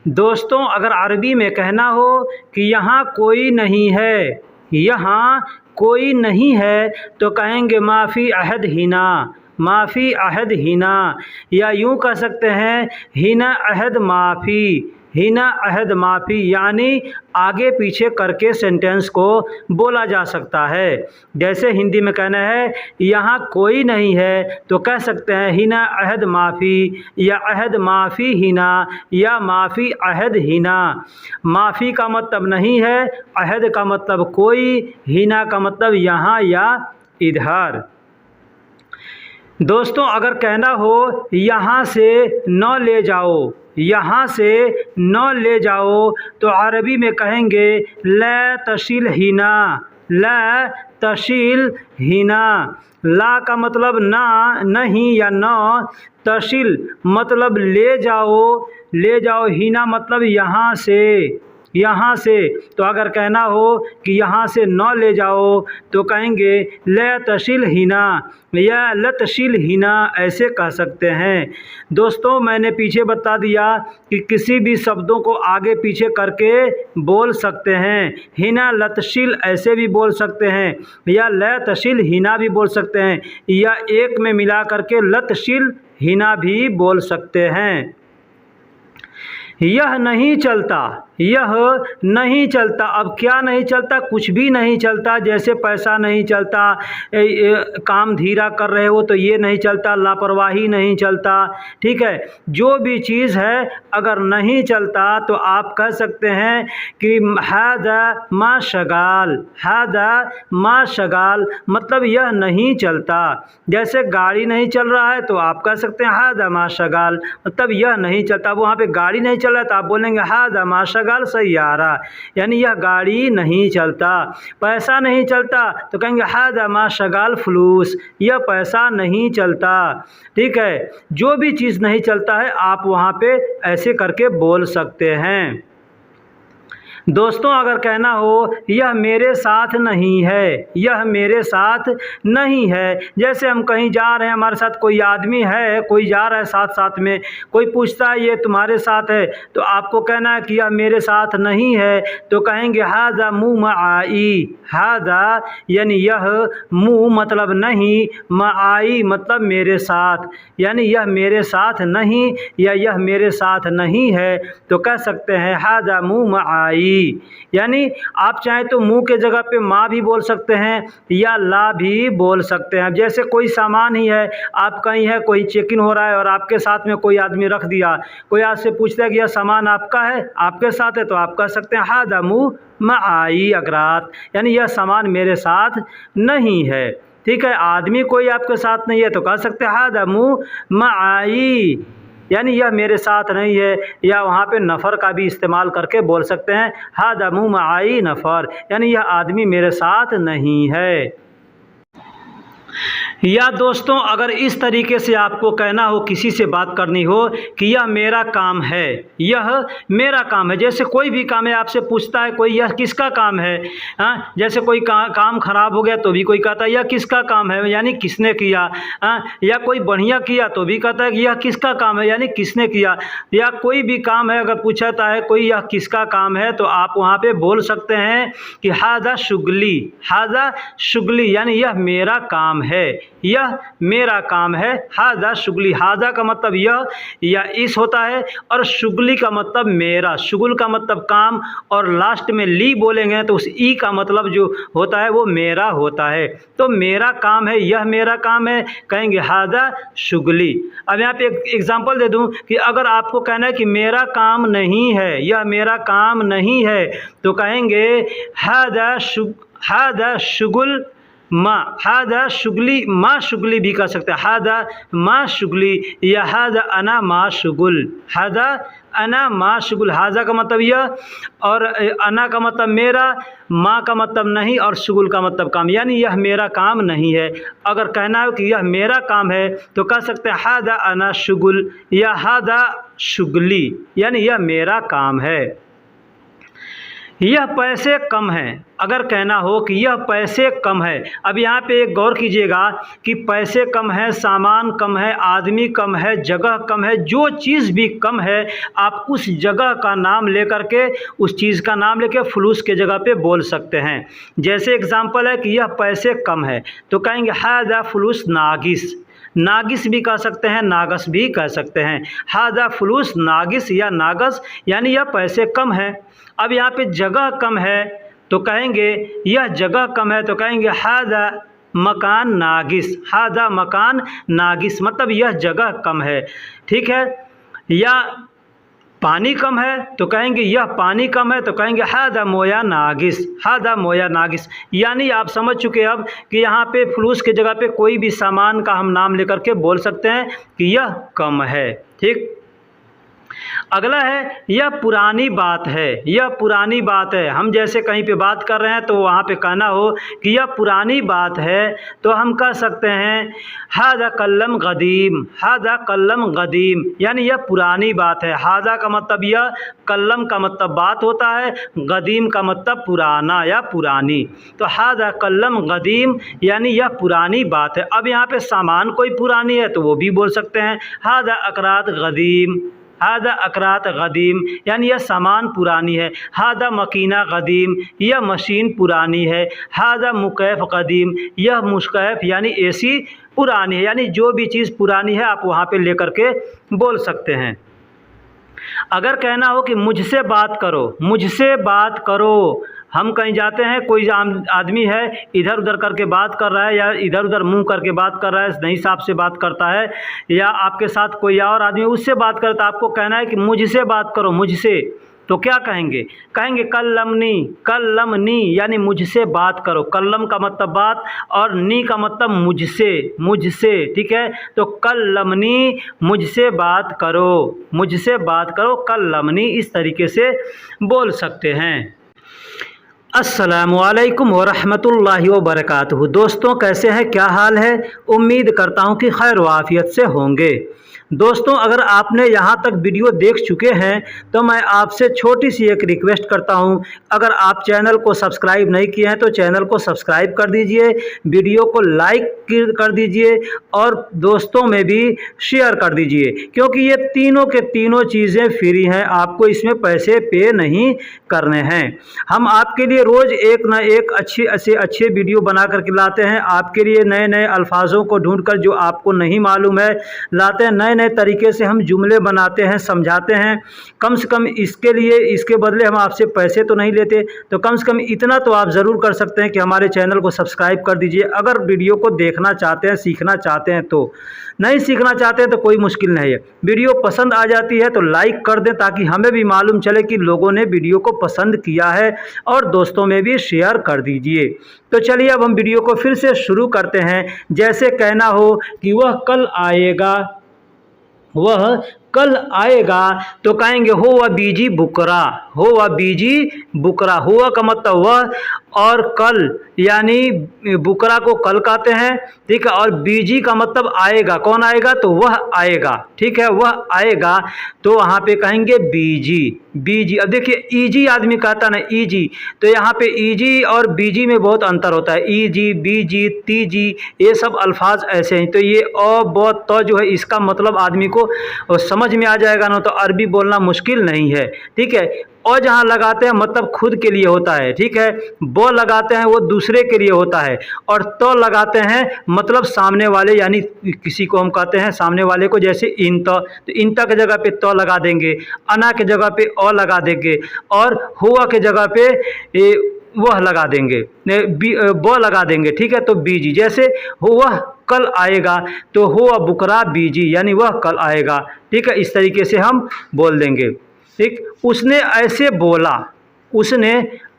दोस्तों अगर अरबी में कहना हो कि यहाँ कोई नहीं है, यहाँ कोई नहीं है, तो कहेंगे माफ़ी अहद हिना, माफ़ी अहद हिना, या यूँ कह सकते हैं हिना अहद माफ़ी, हिना अहद माफ़ी, यानी आगे पीछे करके सेंटेंस को बोला जा सकता है। जैसे हिंदी में कहना है यहाँ कोई नहीं है तो कह सकते हैं हिना अहद माफ़ी, या अहद माफ़ी हिना, या माफ़ी अहद हिना। माफ़ी का मतलब नहीं है, अहद का मतलब कोई, हिना का मतलब यहाँ या इधर। दोस्तों अगर कहना हो यहाँ से न ले जाओ, यहाँ से न ले जाओ, तो अरबी में कहेंगे ला तशिल हिना, ला तशिल हिना। ला का मतलब ना, नहीं या न, तशिल मतलब ले जाओ, ले जाओ, हिना मतलब यहाँ से, यहाँ से। तो अगर कहना हो कि यहाँ से न ले जाओ तो कहेंगे ल तशिल हिना या लतशिल हिना, ऐसे कह सकते हैं। दोस्तों मैंने पीछे बता दिया कि किसी भी शब्दों को आगे पीछे करके बोल सकते हैं। हिना लतशिल ऐसे भी बोल सकते हैं, या ल तशिल हिना भी बोल सकते हैं, या एक में मिला करके लतशिल हिना भी बोल सकते हैं। यह नहीं चलता, यह नहीं चलता। अब क्या नहीं चलता? कुछ भी नहीं चलता। जैसे पैसा नहीं चलता, काम धीरा कर रहे हो तो ये नहीं चलता, लापरवाही नहीं चलता, ठीक है। जो भी चीज़ है अगर नहीं चलता तो आप कह सकते हैं कि हादा मा शगाल, हादा मा शगाल, मतलब यह नहीं चलता। जैसे गाड़ी नहीं चल रहा है तो आप कह सकते हैं हादा मा शगाल, मतलब यह नहीं चलता। वहाँ पे गाड़ी नहीं चल रहा है तो आप बोलेंगे हादा मा शगाल सैयारा, यानी यह गाड़ी नहीं चलता। पैसा नहीं चलता तो कहेंगे हादा मा शगाल फ्लूस, यह पैसा नहीं चलता, ठीक है। जो भी चीज़ नहीं चलता है आप वहाँ पे ऐसे करके बोल सकते हैं। दोस्तों अगर कहना हो यह मेरे साथ नहीं है, यह मेरे साथ नहीं है, जैसे हम कहीं जा रहे हैं, हमारे साथ कोई आदमी है, कोई जा रहा है साथ साथ में, कोई पूछता है ये तुम्हारे साथ है, तो आपको कहना है कि यह मेरे साथ नहीं है, तो कहेंगे हाजा मुँह माई। हाजा यानी यह, मुँह मतलब नहीं, माई मतलब मेरे साथ, यानी यह मेरे साथ नहीं या यह मेरे साथ नहीं है, तो कह सकते हैं हाजा मुँह माई। यानी आप चाहें तो मुँह के जगह पे माँ भी बोल सकते हैं या ला भी बोल सकते हैं। जैसे कोई सामान ही है, आप कहीं है, कोई चेक इन हो रहा है और आपके साथ में कोई आदमी रख दिया, कोई आपसे पूछता है कि यह सामान आपका है, आपके साथ है, तो आप कह सकते हैं हादा मुँह माई अगरात, यानी यह सामान मेरे साथ नहीं है। ठीक है, आदमी कोई आपके साथ नहीं है तो कह सकते हैं हादा मुँह माई, यानी यह मेरे साथ नहीं है। या वहाँ पे नफ़र का भी इस्तेमाल करके बोल सकते हैं हादा मुँह माई नफ़र, यानी यह आदमी मेरे साथ नहीं है। या दोस्तों अगर इस तरीके से आपको कहना हो, किसी से बात करनी हो कि यह मेरा काम है, यह मेरा काम है, जैसे कोई भी काम है, आपसे पूछता है कोई यह किसका काम है, हाँ, जैसे कोई काम ख़राब हो गया तो भी कोई कहता है यह किसका काम है, यानी किसने किया, हाँ, या कोई बढ़िया किया तो भी कहता है कि यह किसका काम है, यानी किसने किया। या कोई भी काम है अगर पूछता है कोई यह किसका काम है, तो आप वहाँ पे बोल सकते हैं कि हादा शुगली, हादा शुगली, यानी यह मेरा काम है, यह मेरा काम है। हादा शुगली, हादा का मतलब यह या इस होता है, और शुगली का मतलब मेरा, शुगल का मतलब काम, और लास्ट में ली बोलेंगे तो उस ई का मतलब जो होता है वो मेरा होता है। तो मेरा काम है, यह मेरा काम है, कहेंगे हादा शुगली। अब यहाँ पे एक एग्जांपल दे दूं कि अगर आपको कहना है कि मेरा काम नहीं है, यह मेरा काम नहीं है, तो कहेंगे हादा शुगल माँ, हादा शुगली, माँ शुगली भी कह सकते हैं, हादा माँ शुगली या हादा अना माँ शुगुल, हादा अना माँ शुगुल। हाजा का मतलब यह, और अना का मतलब मेरा, माँ का मतलब नहीं, और शुगुल का मतलब काम, यानी यह मेरा काम नहीं है। अगर कहना है कि यह मेरा काम है तो कह सकते हैं हादा अना शुगुल या हादा शुगली, यानी यह मेरा काम है। यह पैसे कम हैं, अगर कहना हो कि यह पैसे कम है, अब यहाँ पे एक गौर कीजिएगा कि पैसे कम है, सामान कम है, आदमी कम है, जगह कम है, जो चीज़ भी कम है आप उस जगह का नाम लेकर के, उस चीज़ का नाम लेके फुलूस के जगह पे बोल सकते हैं। जैसे एग्जांपल है कि यह पैसे कम है, तो कहेंगे हादा फुलूस नागिस, नागिस भी कह सकते हैं, नागस भी कह सकते हैं। हादा फुलूस नागिस या नागस, यानी यह पैसे कम है। अब यहाँ पे जगह कम है तो कहेंगे यह जगह कम है, तो कहेंगे हादा मकान नागिस, हादा मकान नागिस, मतलब यह जगह कम है। ठीक है, या पानी कम है तो कहेंगे यह पानी कम है, तो कहेंगे हादा मोया नागिस, हादा मोया नागिस, यानी आप समझ चुके अब कि यहाँ पे फुलूस के जगह पे कोई भी सामान का हम नाम लेकर के बोल सकते हैं कि यह कम है। ठीक, अगला है यह पुरानी बात है, यह पुरानी बात है। हम जैसे कहीं पे बात कर रहे हैं तो वहाँ पे कहना हो कि यह पुरानी बात है, तो हम कह सकते हैं हादा कल्लम गदीम, हादा कल्लम गदीम, यानी यह पुरानी बात है। हादा का मतलब यह, कल्लम का मतलब बात होता है, गदीम का मतलब पुराना या पुरानी, तो हादा कल्लम गदीम, यानी यह पुरानी बात है। अब यहाँ पे सामान कोई पुरानी है तो वो भी बोल सकते हैं हादा अकरात गदीम, हादा अकरात गदीम, यानी यह सामान पुरानी है। हादा मकीना गदीम, यह मशीन पुरानी है। हादा मुकैफ गदीम, यह मुस्कैफ यानी एसी पुरानी है, यानी जो भी चीज़ पुरानी है आप वहाँ पे लेकर के बोल सकते हैं। अगर कहना हो कि मुझसे बात करो, मुझसे बात करो, हम कहीं जाते हैं, कोई आदमी है इधर उधर करके बात कर रहा है, या इधर उधर मुंह करके बात कर रहा है, नहीं साहब से बात करता है, या आपके साथ कोई और आदमी उससे बात करता है, आपको कहना है कि मुझसे बात करो, मुझसे, तो क्या कहेंगे, कहेंगे कल्लमनी, कल्लमनी, यानी मुझसे बात करो। कल्लम का मतलब बात और नी का मतलब मुझसे, मुझसे। ठीक है, तो कल्लमनी, मुझसे बात करो, मुझसे बात करो, कल्लमनी, इस तरीके से बोल सकते हैं। अस्सलामुअलैकुम वरहमतुल्लाहि वबरकातुहू। दोस्तों कैसे हैं, क्या हाल है? उम्मीद करता हूं कि खैर वाफियत से होंगे। दोस्तों अगर आपने यहाँ तक वीडियो देख चुके हैं तो मैं आपसे छोटी सी एक रिक्वेस्ट करता हूँ, अगर आप चैनल को सब्सक्राइब नहीं किए हैं तो चैनल को सब्सक्राइब कर दीजिए, वीडियो को लाइक कर दीजिए और दोस्तों में भी शेयर कर दीजिए, क्योंकि ये तीनों के तीनों चीज़ें फ्री हैं, आपको इसमें पैसे पे नहीं करने हैं। हम आपके लिए रोज़ एक ना एक अच्छे वीडियो बना करके लाते हैं, आपके लिए नए नए अल्फाजों को ढूंढकर जो आपको नहीं मालूम है लाते हैं, नए नए तरीके से हम जुमले बनाते हैं, समझाते हैं। कम से कम इसके लिए, इसके बदले हम आपसे पैसे तो नहीं लेते, तो कम से कम इतना तो आप ज़रूर कर सकते हैं कि हमारे चैनल को सब्सक्राइब कर दीजिए। अगर वीडियो को देखना चाहते हैं, सीखना चाहते हैं तो, नहीं सीखना चाहते हैं तो कोई मुश्किल नहीं है। वीडियो पसंद आ जाती है तो लाइक कर दें ताकि हमें भी मालूम चले कि लोगों ने वीडियो को पसंद किया है, और दोस्तों में भी शेयर कर दीजिए। तो चलिए अब हम वीडियो को फिर से शुरू करते हैं। जैसे कहना हो कि वह कल आएगा, वह कल आएगा, तो कहेंगे हो वह बीजी बुकरा, हो वह बीजी बुकरा। हुआ का मतलब वह, और कल यानी बुकरा को कल कहते हैं, ठीक है। और बीजी का मतलब आएगा, कौन आएगा, तो वह आएगा, ठीक है, वह आएगा, तो वहाँ पे कहेंगे बीजी, बीजी। अब देखिए ईजी आदमी कहता ना ईजी, तो यहाँ पे ईजी और बीजी में बहुत अंतर होता है। ईजी, बीजी, तीजी, ये सब अल्फाज ऐसे हैं। तो ये अ ब त जो है इसका मतलब आदमी को समझ में आ जाएगा ना, तो अरबी बोलना मुश्किल नहीं है, ठीक है। और जहाँ लगाते हैं मतलब खुद के लिए होता है, ठीक है। ब लगाते हैं वो दूसरे के लिए होता है, और तो लगाते हैं मतलब सामने वाले, यानी किसी को हम कहते हैं सामने वाले को, जैसे तो इंता के जगह पे तो लगा देंगे, अना के जगह पे अ लगा देंगे, और हुआ के जगह पे वह लगा देंगे, ब लगा देंगे, ठीक है। तो बीजी, जैसे वह कल आएगा तो हुआ बुकरा बीजी, यानी वह कल आएगा, ठीक है। इस तरीके से हम बोल देंगे, ठीक। उसने ऐसे बोला, उसने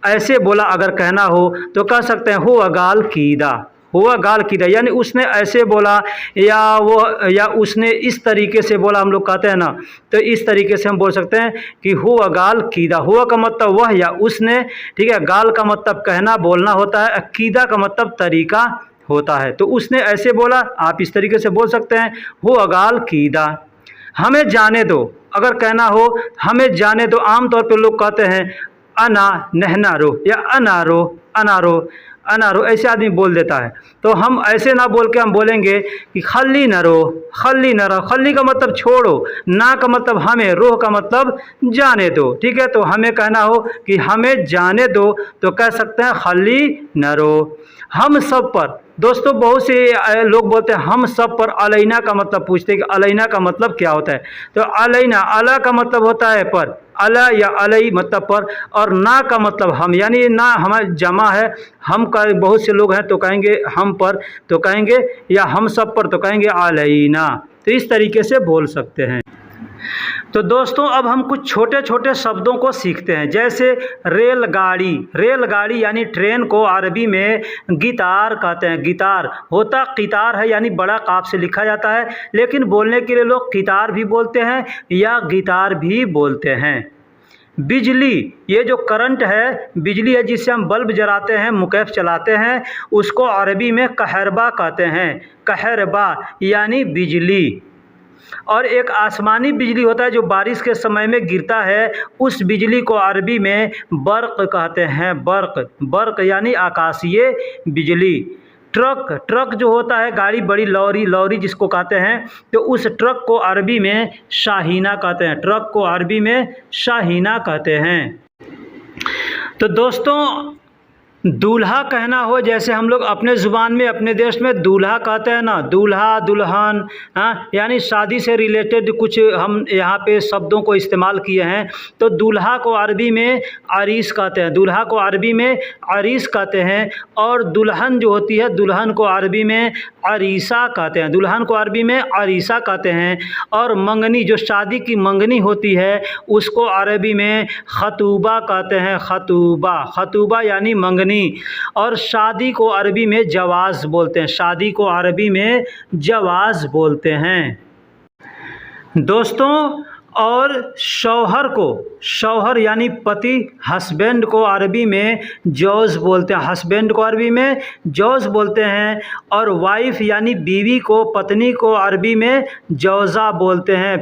ऐसे बोला अगर कहना हो तो कह सकते हैं हुआ गाल कीदा, हुआ गाल कीदा, यानी उसने ऐसे बोला, या वो, या उसने इस तरीके से बोला, हम लोग कहते हैं ना, तो इस तरीके से हम बोल सकते हैं कि हुआ गाल कीदा। हुआ का मतलब वह या उसने, ठीक है। गाल का मतलब कहना, बोलना होता है, कीदा का मतलब तरीका होता है। तो उसने ऐसे बोला, आप इस तरीके से बोल सकते हैं हुआ गाल कीदा। हमें जाने दो, अगर कहना हो हमें जाने दो, आमतौर पर लोग कहते हैं अना नहना रो, या अनारो, अनारो, अनारो, ऐसे आदमी बोल देता है। तो हम ऐसे ना बोल के हम बोलेंगे कि खल्ली न रो, खल्ली न रो। खल्ली का मतलब छोड़ो, ना का मतलब हमें, रोह का मतलब जाने दो, ठीक है। तो हमें कहना हो कि हमें जाने दो तो कह सकते हैं खल्ली न रो। हम सब पर, दोस्तों बहुत से लोग बोलते हैं हम सब पर, अलैना का मतलब पूछते हैं कि अलैना का मतलब क्या होता है। तो अलैना, अला का मतलब होता है पर, अला या अलई मतलब पर, और ना का मतलब हम, यानी ना हमारा जमा है, हम का बहुत से लोग हैं तो कहेंगे हम पर, तो कहेंगे, या हम सब पर तो कहेंगे अलैना। तो इस तरीके से बोल सकते हैं। तो दोस्तों अब हम कुछ छोटे छोटे शब्दों को सीखते हैं। जैसे रेलगाड़ी, रेलगाड़ी यानी ट्रेन को अरबी में गितार कहते हैं। गितार होता क़ितार है, यानी बड़ा काफ से लिखा जाता है, लेकिन बोलने के लिए लोग क़ितार भी बोलते हैं या गितार भी बोलते हैं। बिजली, ये जो करंट है, बिजली है जिससे हम बल्ब जलाते हैं, मुकैफ चलाते हैं, उसको अरबी में कहरबा कहते हैं। कहरबा यानी बिजली। और एक आसमानी बिजली होता है जो बारिश के समय में गिरता है, उस बिजली को अरबी में बर्क़ कहते हैं। बर्क़, बर्क़ यानी आकाशीय बिजली। ट्रक, ट्रक जो होता है गाड़ी, बड़ी लॉरी, लॉरी जिसको कहते हैं, तो उस ट्रक को अरबी में शाहीना कहते हैं। ट्रक को अरबी में शाहीना कहते हैं। तो दोस्तों दूल्हा कहना हो, जैसे हम लोग अपने ज़ुबान में, अपने देश में दूल्हा कहते हैं ना, दूल्हा, दुल्हन, हाँ, यानी शादी से रिलेटेड कुछ हम यहाँ पे शब्दों को इस्तेमाल किए हैं। तो दूल्हा को अरबी में अरीस कहते हैं, दूल्हा को अरबी में अरीस कहते हैं। और दुल्हन जो होती है, दुल्हन को अरबी में अरीसा कहते हैं, दुल्हन को अरबी में अरीसा कहते हैं। और मंगनी, जो शादी की मंगनी होती है, उसको अरबी में खतूबा कहते हैं। खतूबा, खतूबा यानी मंगनी। और शादी को अरबी में जवाज़ बोलते हैं, शादी को अरबी में जवाज़ बोलते हैं। दोस्तों और शौहर यानी पति, हस्बैंड को अरबी में जौज बोलते हैं, हस्बैंड को अरबी में जौज बोलते हैं। और वाइफ यानी बीवी को, पत्नी को अरबी में जौज़ा बोलते हैं,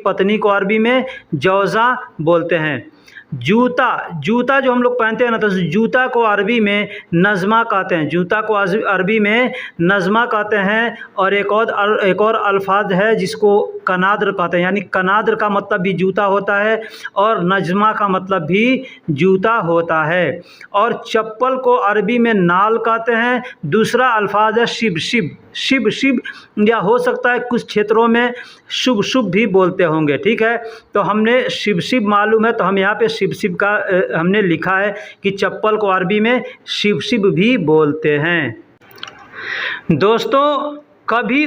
पत्नी को अरबी में जौज़ा बोलते हैं। जूता जो हम लोग पहनते हैं ना, तो जूता को अरबी में नज़मा कहते हैं, जूता को अरबी में नज़मा कहते हैं। और एक और अल्फाज है जिसको कनाद्र कहते हैं, यानी कनाद्र का मतलब भी जूता होता है और नज़मा का मतलब भी जूता होता है। और चप्पल को अरबी में नाल कहते हैं। दूसरा अल्फाज है शिब, या हो सकता है कुछ क्षेत्रों में शुभ भी बोलते होंगे, ठीक है। तो हमने शिब मालूम है, तो हम यहाँ पे शिब का हमने लिखा है कि चप्पल को अरबी में शिब भी बोलते हैं। दोस्तों कभी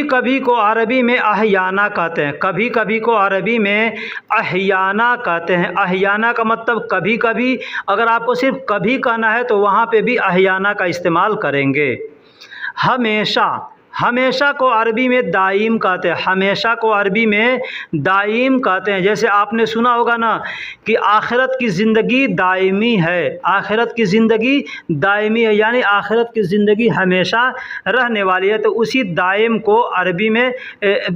कभी को अरबी में अहयाना कहते हैं, कभी कभी को अरबी में अहयाना कहते हैं। अहयाना का मतलब कभी कभी, अगर आपको सिर्फ कभी कहना है तो वहाँ पे भी अहयाना का इस्तेमाल करेंगे। हमेशा को अरबी में दाइम कहते हैं, हमेशा को अरबी में दाइम कहते हैं। जैसे आपने सुना होगा ना कि आखिरत की ज़िंदगी दायमी है, आखिरत की ज़िंदगी दायमी है, यानी आखिरत की ज़िंदगी हमेशा रहने वाली है। तो उसी दाइम को अरबी में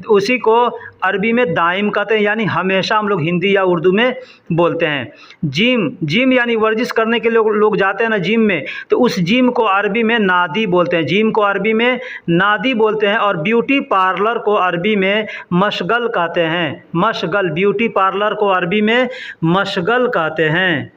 उसी को अरबी में दाइम कहते हैं, यानी हमेशा हम लोग हिंदी या उर्दू में बोलते हैं। जिम यानी वर्जिश करने के लिए लोग जाते हैं ना जिम में, तो उस जिम को अरबी में नादी बोलते हैं, जिम को अरबी में नादी बोलते हैं। और ब्यूटी पार्लर को अरबी में मशगल कहते हैं, मशगल, ब्यूटी पार्लर को अरबी में मशगल कहते हैं।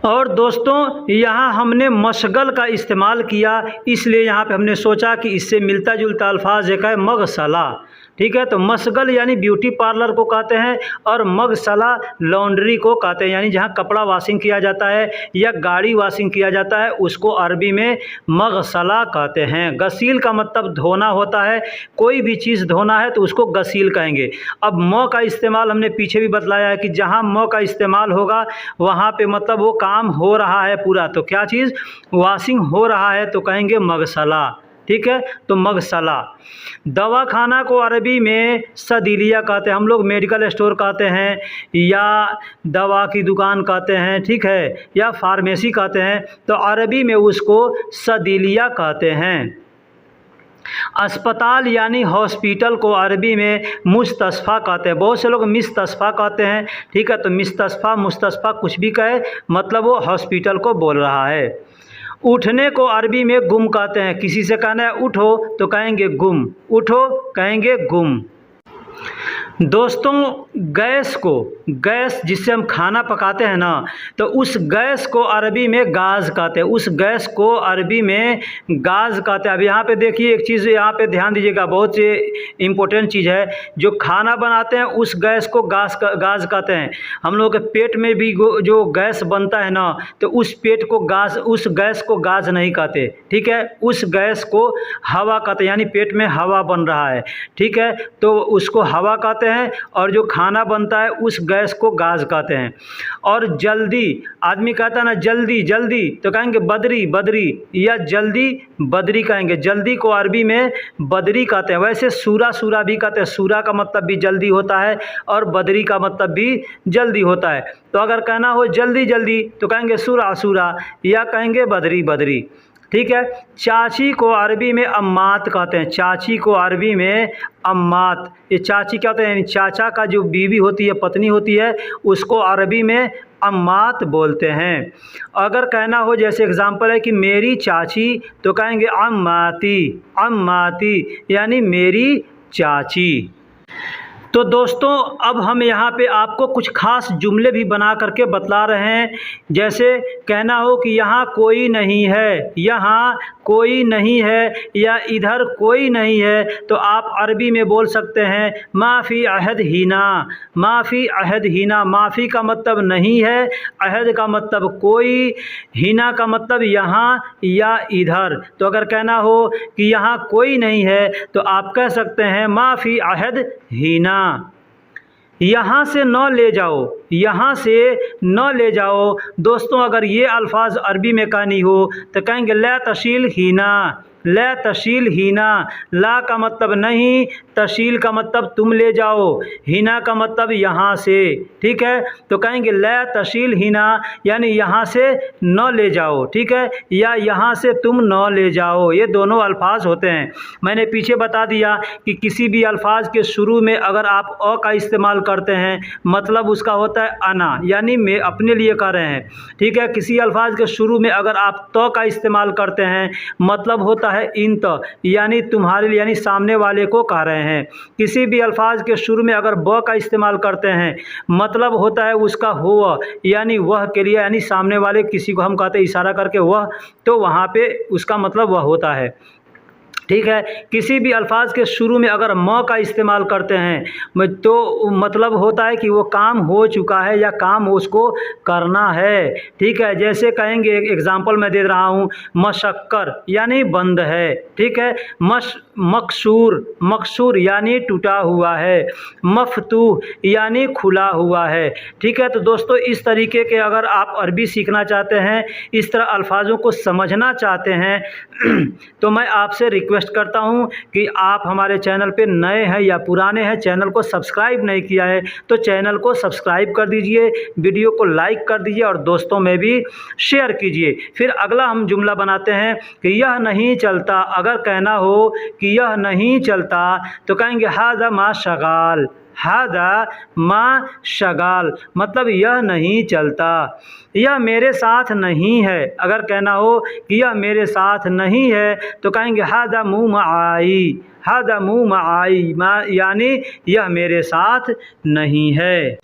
और दोस्तों यहाँ हमने मशगल का इस्तेमाल किया, इसलिए यहाँ पे हमने सोचा कि इससे मिलता जुलता अल्फाज एक है मगसला, ठीक है। तो मशगल यानी ब्यूटी पार्लर को कहते हैं और मगसला लॉन्ड्री को कहते हैं, यानी जहाँ कपड़ा वॉशिंग किया जाता है या गाड़ी वॉशिंग किया जाता है उसको अरबी में मगसला कहते हैं। गसील का मतलब धोना होता है, कोई भी चीज़ धोना है तो उसको गसील कहेंगे। अब मौ का इस्तेमाल हमने पीछे भी बतलाया है कि जहाँ मौ का इस्तेमाल होगा वहाँ पे मतलब वो काम हो रहा है पूरा, तो क्या चीज़ वॉशिंग हो रहा है तो कहेंगे मगसला, ठीक है। तो मगसला। दवाखाना को अरबी में सदीलिया कहते हैं, हम लोग मेडिकल स्टोर कहते हैं या दवा की दुकान कहते हैं, ठीक है, या फार्मेसी कहते हैं, तो अरबी में उसको सदीलिया कहते हैं। अस्पताल यानी हॉस्पिटल को अरबी में मुस्तशफ़ा कहते हैं, बहुत से लोग मिस्तशफ़ा कहते हैं, ठीक है। तो मिस्तशफ़ा मुस्तशफ़ा कुछ भी कहे, मतलब वो हॉस्पिटल को बोल रहा है। उठने को अरबी में गुम कहते हैं, किसी से कहना है उठो तो कहेंगे गुम, उठो कहेंगे गुम। दोस्तों गैस जिससे हम खाना पकाते हैं ना, तो उस गैस को अरबी में गाज कहते हैं, उस गैस को अरबी में गाज कहते हैं। अब यहाँ पे देखिए एक चीज़ यहाँ पे ध्यान दीजिएगा, बहुत से इम्पोर्टेंट चीज़ है। जो खाना बनाते हैं उस गैस को गाज कहते हैं। हम लोग के पेट में भी जो गैस बनता है ना, तो उस गैस को गाज नहीं कहते, ठीक है। उस गैस को हवा कहते हैं, यानी पेट में हवा बन रहा है, ठीक है, तो उसको हवा कहते हैं। और जो खाना बनता है उस गैस को गाज कहते हैं। और जल्दी, आदमी कहता है ना जल्दी जल्दी, तो कहेंगे बदरी, या जल्दी बदरी कहेंगे, जल्दी को अरबी में बदरी कहते हैं। वैसे सूरा भी कहते हैं, सूरा का मतलब भी जल्दी होता है और बदरी का मतलब भी जल्दी होता है। तो अगर कहना हो जल्दी तो कहेंगे सूरा, या कहेंगे बदरी, ठीक है। चाची को अरबी में अम्मात कहते हैं, चाची को अरबी में अम्मात, ये चाची क्या होते हैं, यानी चाचा का जो बीवी होती है, पत्नी होती है, उसको अरबी में अम्मात बोलते हैं। अगर कहना हो, जैसे एग्जांपल है कि मेरी चाची, तो कहेंगे अम्माती, यानी मेरी चाची। तो दोस्तों अब हम यहाँ पे आपको कुछ खास जुमले भी बना करके बतला रहे हैं। जैसे कहना हो कि यहाँ कोई नहीं है, यहाँ कोई नहीं है, या इधर कोई नहीं है, तो आप अरबी में बोल सकते हैं माफ़ी अहद हीना, माफ़ी अहद हीना। माफ़ी का मतलब नहीं है, अहद का मतलब कोई, हीना का मतलब यहाँ या इधर। तो अगर कहना हो कि यहाँ कोई नहीं है तो आप कह सकते हैं माफ़ी अहद हीना। यहाँ से न ले जाओ, यहाँ से न ले जाओ। दोस्तों अगर ये अल्फाज अरबी में कहनी हो तो कहेंगे ला तशील हीना, ला तशील हीना, ला का मतलब नहीं, तशील का मतलब तुम ले जाओ, हीना का मतलब यहाँ से। ठीक है, तो कहेंगे ला तशील हीना यानी यहाँ से न ले जाओ। ठीक है, या यहाँ से तुम न ले जाओ, ये दोनों अल्फाज होते हैं। मैंने पीछे बता दिया कि किसी भी अल्फाज के शुरू में अगर आप अ का इस्तेमाल करते हैं मतलब उसका होता है अना, यानी मैं अपने लिए कह रहे हैं। ठीक है, किसी अल्फाज के शुरू में अगर आप तो का इस्तेमाल करते हैं मतलब होता है इंत, यानी तुम्हारे लिए, यानी सामने वाले को कह रहे हैं। किसी भी अल्फाज के शुरू में अगर ब का इस्तेमाल करते हैं मतलब होता है उसका हुआ, यानी वह के लिए, यानी सामने वाले किसी को हम कहते हैं इशारा करके वह, तो वहाँ पे उसका मतलब वह होता है। ठीक है, किसी भी अल्फाज के शुरू में अगर म का इस्तेमाल करते हैं तो मतलब होता है कि वो काम हो चुका है या काम उसको करना है। ठीक है, जैसे कहेंगे, एक एग्जांपल मैं दे रहा हूँ, मशक्कर यानी बंद है। ठीक है, मकसूर, मकसूर यानी टूटा हुआ है, मफतूह यानी खुला हुआ है। ठीक है, तो दोस्तों इस तरीके के अगर आप अरबी सीखना चाहते हैं, इस तरह अल्फाजों को समझना चाहते हैं तो मैं आपसे रिक्वेस्ट करता हूं कि आप हमारे चैनल पे नए हैं या पुराने हैं, चैनल को सब्सक्राइब नहीं किया है तो चैनल को सब्सक्राइब कर दीजिए, वीडियो को लाइक कर दीजिए और दोस्तों में भी शेयर कीजिए। फिर अगला हम जुमला बनाते हैं कि यह नहीं चलता। अगर कहना हो कि यह नहीं चलता तो कहेंगे हादा मा शगाल, हादा मा शगाल मतलब यह नहीं चलता, यह मेरे साथ नहीं है। अगर कहना हो कि यह मेरे साथ नहीं है तो कहेंगे हादा मुँह आई, हादा मुँह माई, यानी यह मेरे साथ नहीं है।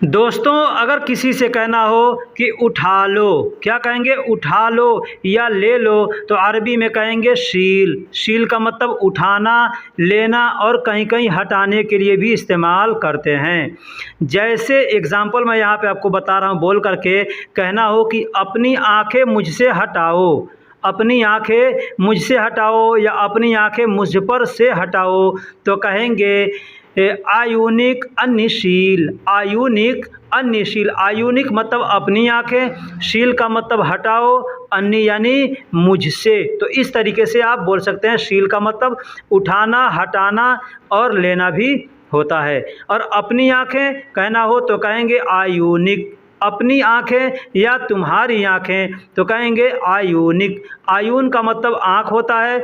दोस्तों अगर किसी से कहना हो कि उठा लो, क्या कहेंगे, उठा लो या ले लो, तो अरबी में कहेंगे शील। शील का मतलब उठाना, लेना और कहीं कहीं हटाने के लिए भी इस्तेमाल करते हैं। जैसे एग्जाम्पल मैं यहाँ पे आपको बता रहा हूँ बोल करके, कहना हो कि अपनी आंखें मुझसे हटाओ, अपनी आंखें मुझसे हटाओ या अपनी आंखें मुझ पर से हटाओ, तो कहेंगे आयूनिक अन्यशील, आयूनिक अन्यशील। आयूनिक मतलब अपनी आंखें, शील का मतलब हटाओ, अन्य यानी मुझसे। तो इस तरीके से आप बोल सकते हैं। शील का मतलब उठाना, हटाना और लेना भी होता है। और अपनी आंखें कहना हो तो कहेंगे आयूनिक, अपनी आंखें या तुम्हारी आंखें तो कहेंगे आयूनिक। आयून का मतलब आँख होता है,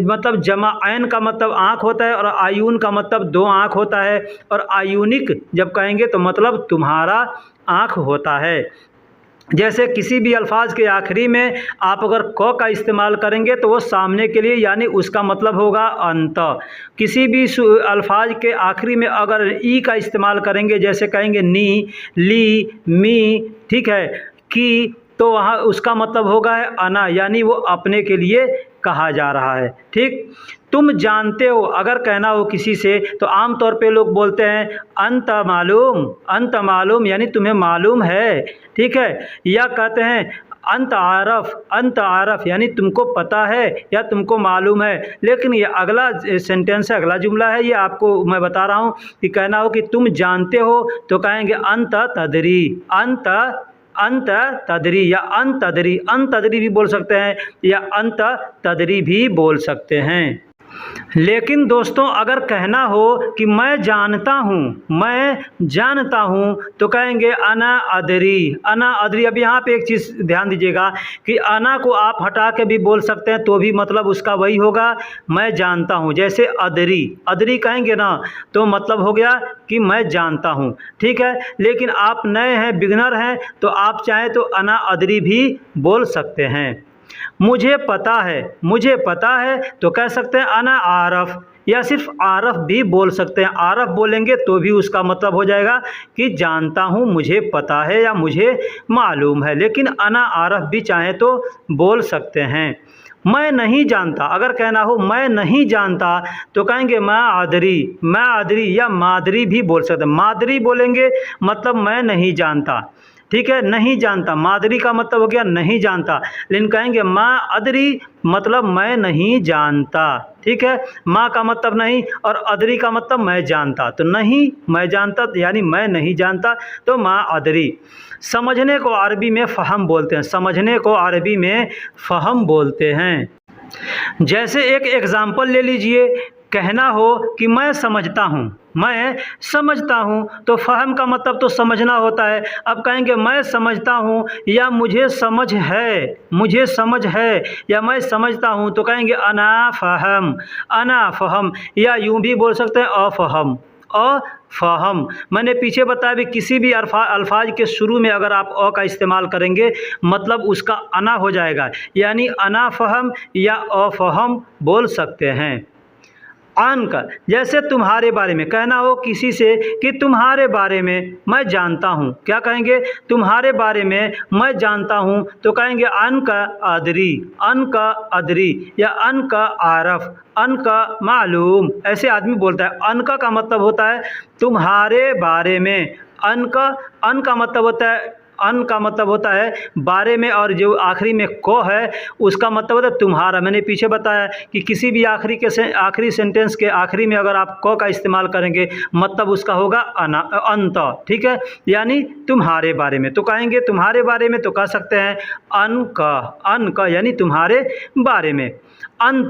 मतलब जमा ऐन का मतलब आँख होता है और आयून का मतलब दो आँख होता है। और आयूनिक जब कहेंगे तो मतलब तुम्हारा आँख होता है। जैसे किसी भी अल्फाज के आखिरी में आप अगर क का इस्तेमाल करेंगे तो वो सामने के लिए, यानी उसका मतलब होगा अंत। किसी भी अल्फाज के आखिरी में अगर ई का इस्तेमाल करेंगे, जैसे कहेंगे नी, ली, मी, ठीक है, की, तो वहाँ उसका मतलब होगा है अना, यानी वो अपने के लिए कहा जा रहा है। ठीक, तुम जानते हो। अगर कहना हो किसी से तो आम तौर पे लोग बोलते हैं अंत मालूम, अंत मालूम यानी तुम्हें मालूम है। ठीक है, या कहते हैं अंत आरफ, अंत आरफ यानी तुमको पता है या तुमको मालूम है। लेकिन ये अगला सेंटेंस है, अगला जुमला है, ये आपको मैं बता रहा हूँ कि कहना हो कि तुम जानते हो तो कहेंगे अंत तदरी, अंत, अंत तदरी या अंत तदरी। अंत तदरी भी बोल सकते हैं या अंत तदरी भी बोल सकते हैं। लेकिन दोस्तों अगर कहना हो कि मैं जानता हूँ, मैं जानता हूँ तो कहेंगे अना अदरी, अना अदरी। अब यहाँ पे एक चीज़ ध्यान दीजिएगा कि अना को आप हटा के भी बोल सकते हैं तो भी मतलब उसका वही होगा, मैं जानता हूँ। जैसे अदरी, अदरी कहेंगे ना तो मतलब हो गया कि मैं जानता हूँ। ठीक है, लेकिन आप नए हैं, बिगनर हैं, तो आप चाहें तो अना अदरी भी बोल सकते हैं। मुझे पता है, मुझे पता है तो कह सकते हैं अना आरफ, या सिर्फ आरफ भी बोल सकते हैं। आरफ बोलेंगे तो भी उसका मतलब हो जाएगा कि जानता हूँ, मुझे पता है या मुझे मालूम है। लेकिन अना आरफ भी चाहें तो बोल सकते हैं। मैं नहीं जानता, अगर कहना हो मैं नहीं जानता तो कहेंगे मैं आदरी, मैं आदरी या मादरी भी बोल सकते हैं। मादरी बोलेंगे मतलब मैं नहीं जानता। ठीक है, नहीं जानता, मादरी का मतलब हो गया नहीं जानता। लेकिन कहेंगे माँ अदरी मतलब मैं नहीं जानता। ठीक है, माँ का मतलब नहीं और अदरी का मतलब मैं जानता, तो नहीं मैं जानता यानी मैं नहीं जानता, तो माँ अदरी। समझने को अरबी में फ़हम बोलते हैं, समझने को अरबी में फ़हम बोलते हैं। जैसे एक एग्ज़ाम्पल ले लीजिए, कहना हो कि मैं समझता हूँ, तो फ़हम का मतलब तो समझना होता है। अब कहेंगे मैं समझता हूँ या मुझे समझ है या मैं समझता हूँ, तो कहेंगे अना फ़हम, या यूँ भी बोल सकते हैं अफ़हम। मैंने पीछे बताया भी किसी भी अल्फाज के शुरू में अगर आप का इस्तेमाल करेंगे मतलब उसका अना हो जाएगा, यानी अना फ़हम या अफ़हम बोल सकते हैं। आन का, जैसे तुम्हारे बारे में कहना हो किसी से कि तुम्हारे बारे में मैं जानता हूँ, क्या कहेंगे? तुम्हारे बारे में मैं जानता हूँ, तो कहेंगे अन का अदरी या अन का आरफ, अन का मालूम। ऐसे आदमी बोलता है। अन का मतलब होता है तुम्हारे बारे में। अन का मतलब होता है बारे में, और जो आखिरी में को है उसका मतलब होता है तुम्हारा। मैंने पीछे बताया कि किसी भी आखिरी सेंटेंस के आखिरी में अगर आप को का इस्तेमाल करेंगे मतलब उसका होगा अंत, ठीक है, यानी तुम्हारे बारे में। तो कहेंगे तुम्हारे बारे में, तो कह सकते हैं अन का यानी तुम्हारे बारे में। अंत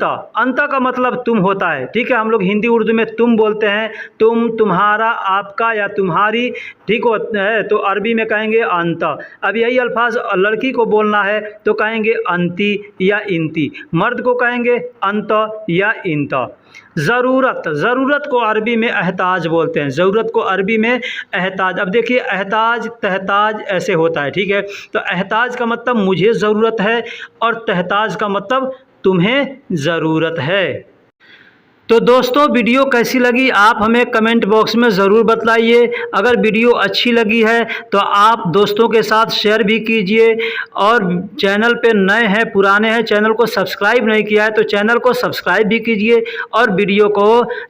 का मतलब तुम होता है, ठीक है। हम लोग हिंदी उर्दू में तुम बोलते हैं, तुम, तुम्हारा, आपका या तुम्हारी, ठीक है। तो अरबी में कहेंगे अंत। अब यही अल्फाज लड़की को बोलना है तो कहेंगे अंती या इंती, मर्द को कहेंगे अंत या इंत। ज़रूरत को अरबी में एहताज बोलते हैं, ज़रूरत को अरबी में एहताज। अब देखिए एहताज तहताज ऐसे होता है, ठीक है। तो एहताज का मतलब मुझे ज़रूरत है और तहताज का मतलब तुम्हें ज़रूरत है। तो दोस्तों वीडियो कैसी लगी आप हमें कमेंट बॉक्स में ज़रूर बतलाइए। अगर वीडियो अच्छी लगी है तो आप दोस्तों के साथ शेयर भी कीजिए, और चैनल पे नए हैं पुराने हैं चैनल को सब्सक्राइब नहीं किया है तो चैनल को सब्सक्राइब भी कीजिए और वीडियो को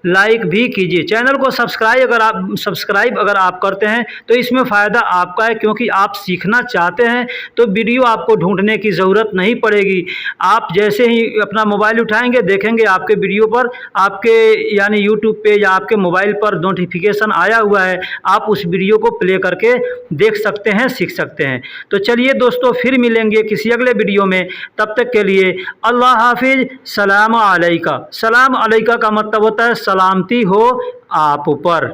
लाइक भी कीजिए। चैनल को सब्सक्राइब अगर आप करते हैं तो इसमें फ़ायदा आपका है, क्योंकि आप सीखना चाहते हैं तो वीडियो आपको ढूंढने की ज़रूरत नहीं पड़ेगी। आप जैसे ही अपना मोबाइल उठाएंगे देखेंगे आपके वीडियो पर आपके यानी यूट्यूब पे या आपके मोबाइल पर नोटिफिकेशन आया हुआ है, आप उस वीडियो को प्ले करके देख सकते हैं, सीख सकते हैं। तो चलिए दोस्तों फिर मिलेंगे किसी अगले वीडियो में, तब तक के लिए अल्लाह हाफिज़। सलाम अलैका का मतलब होता है सलामती हो आप पर।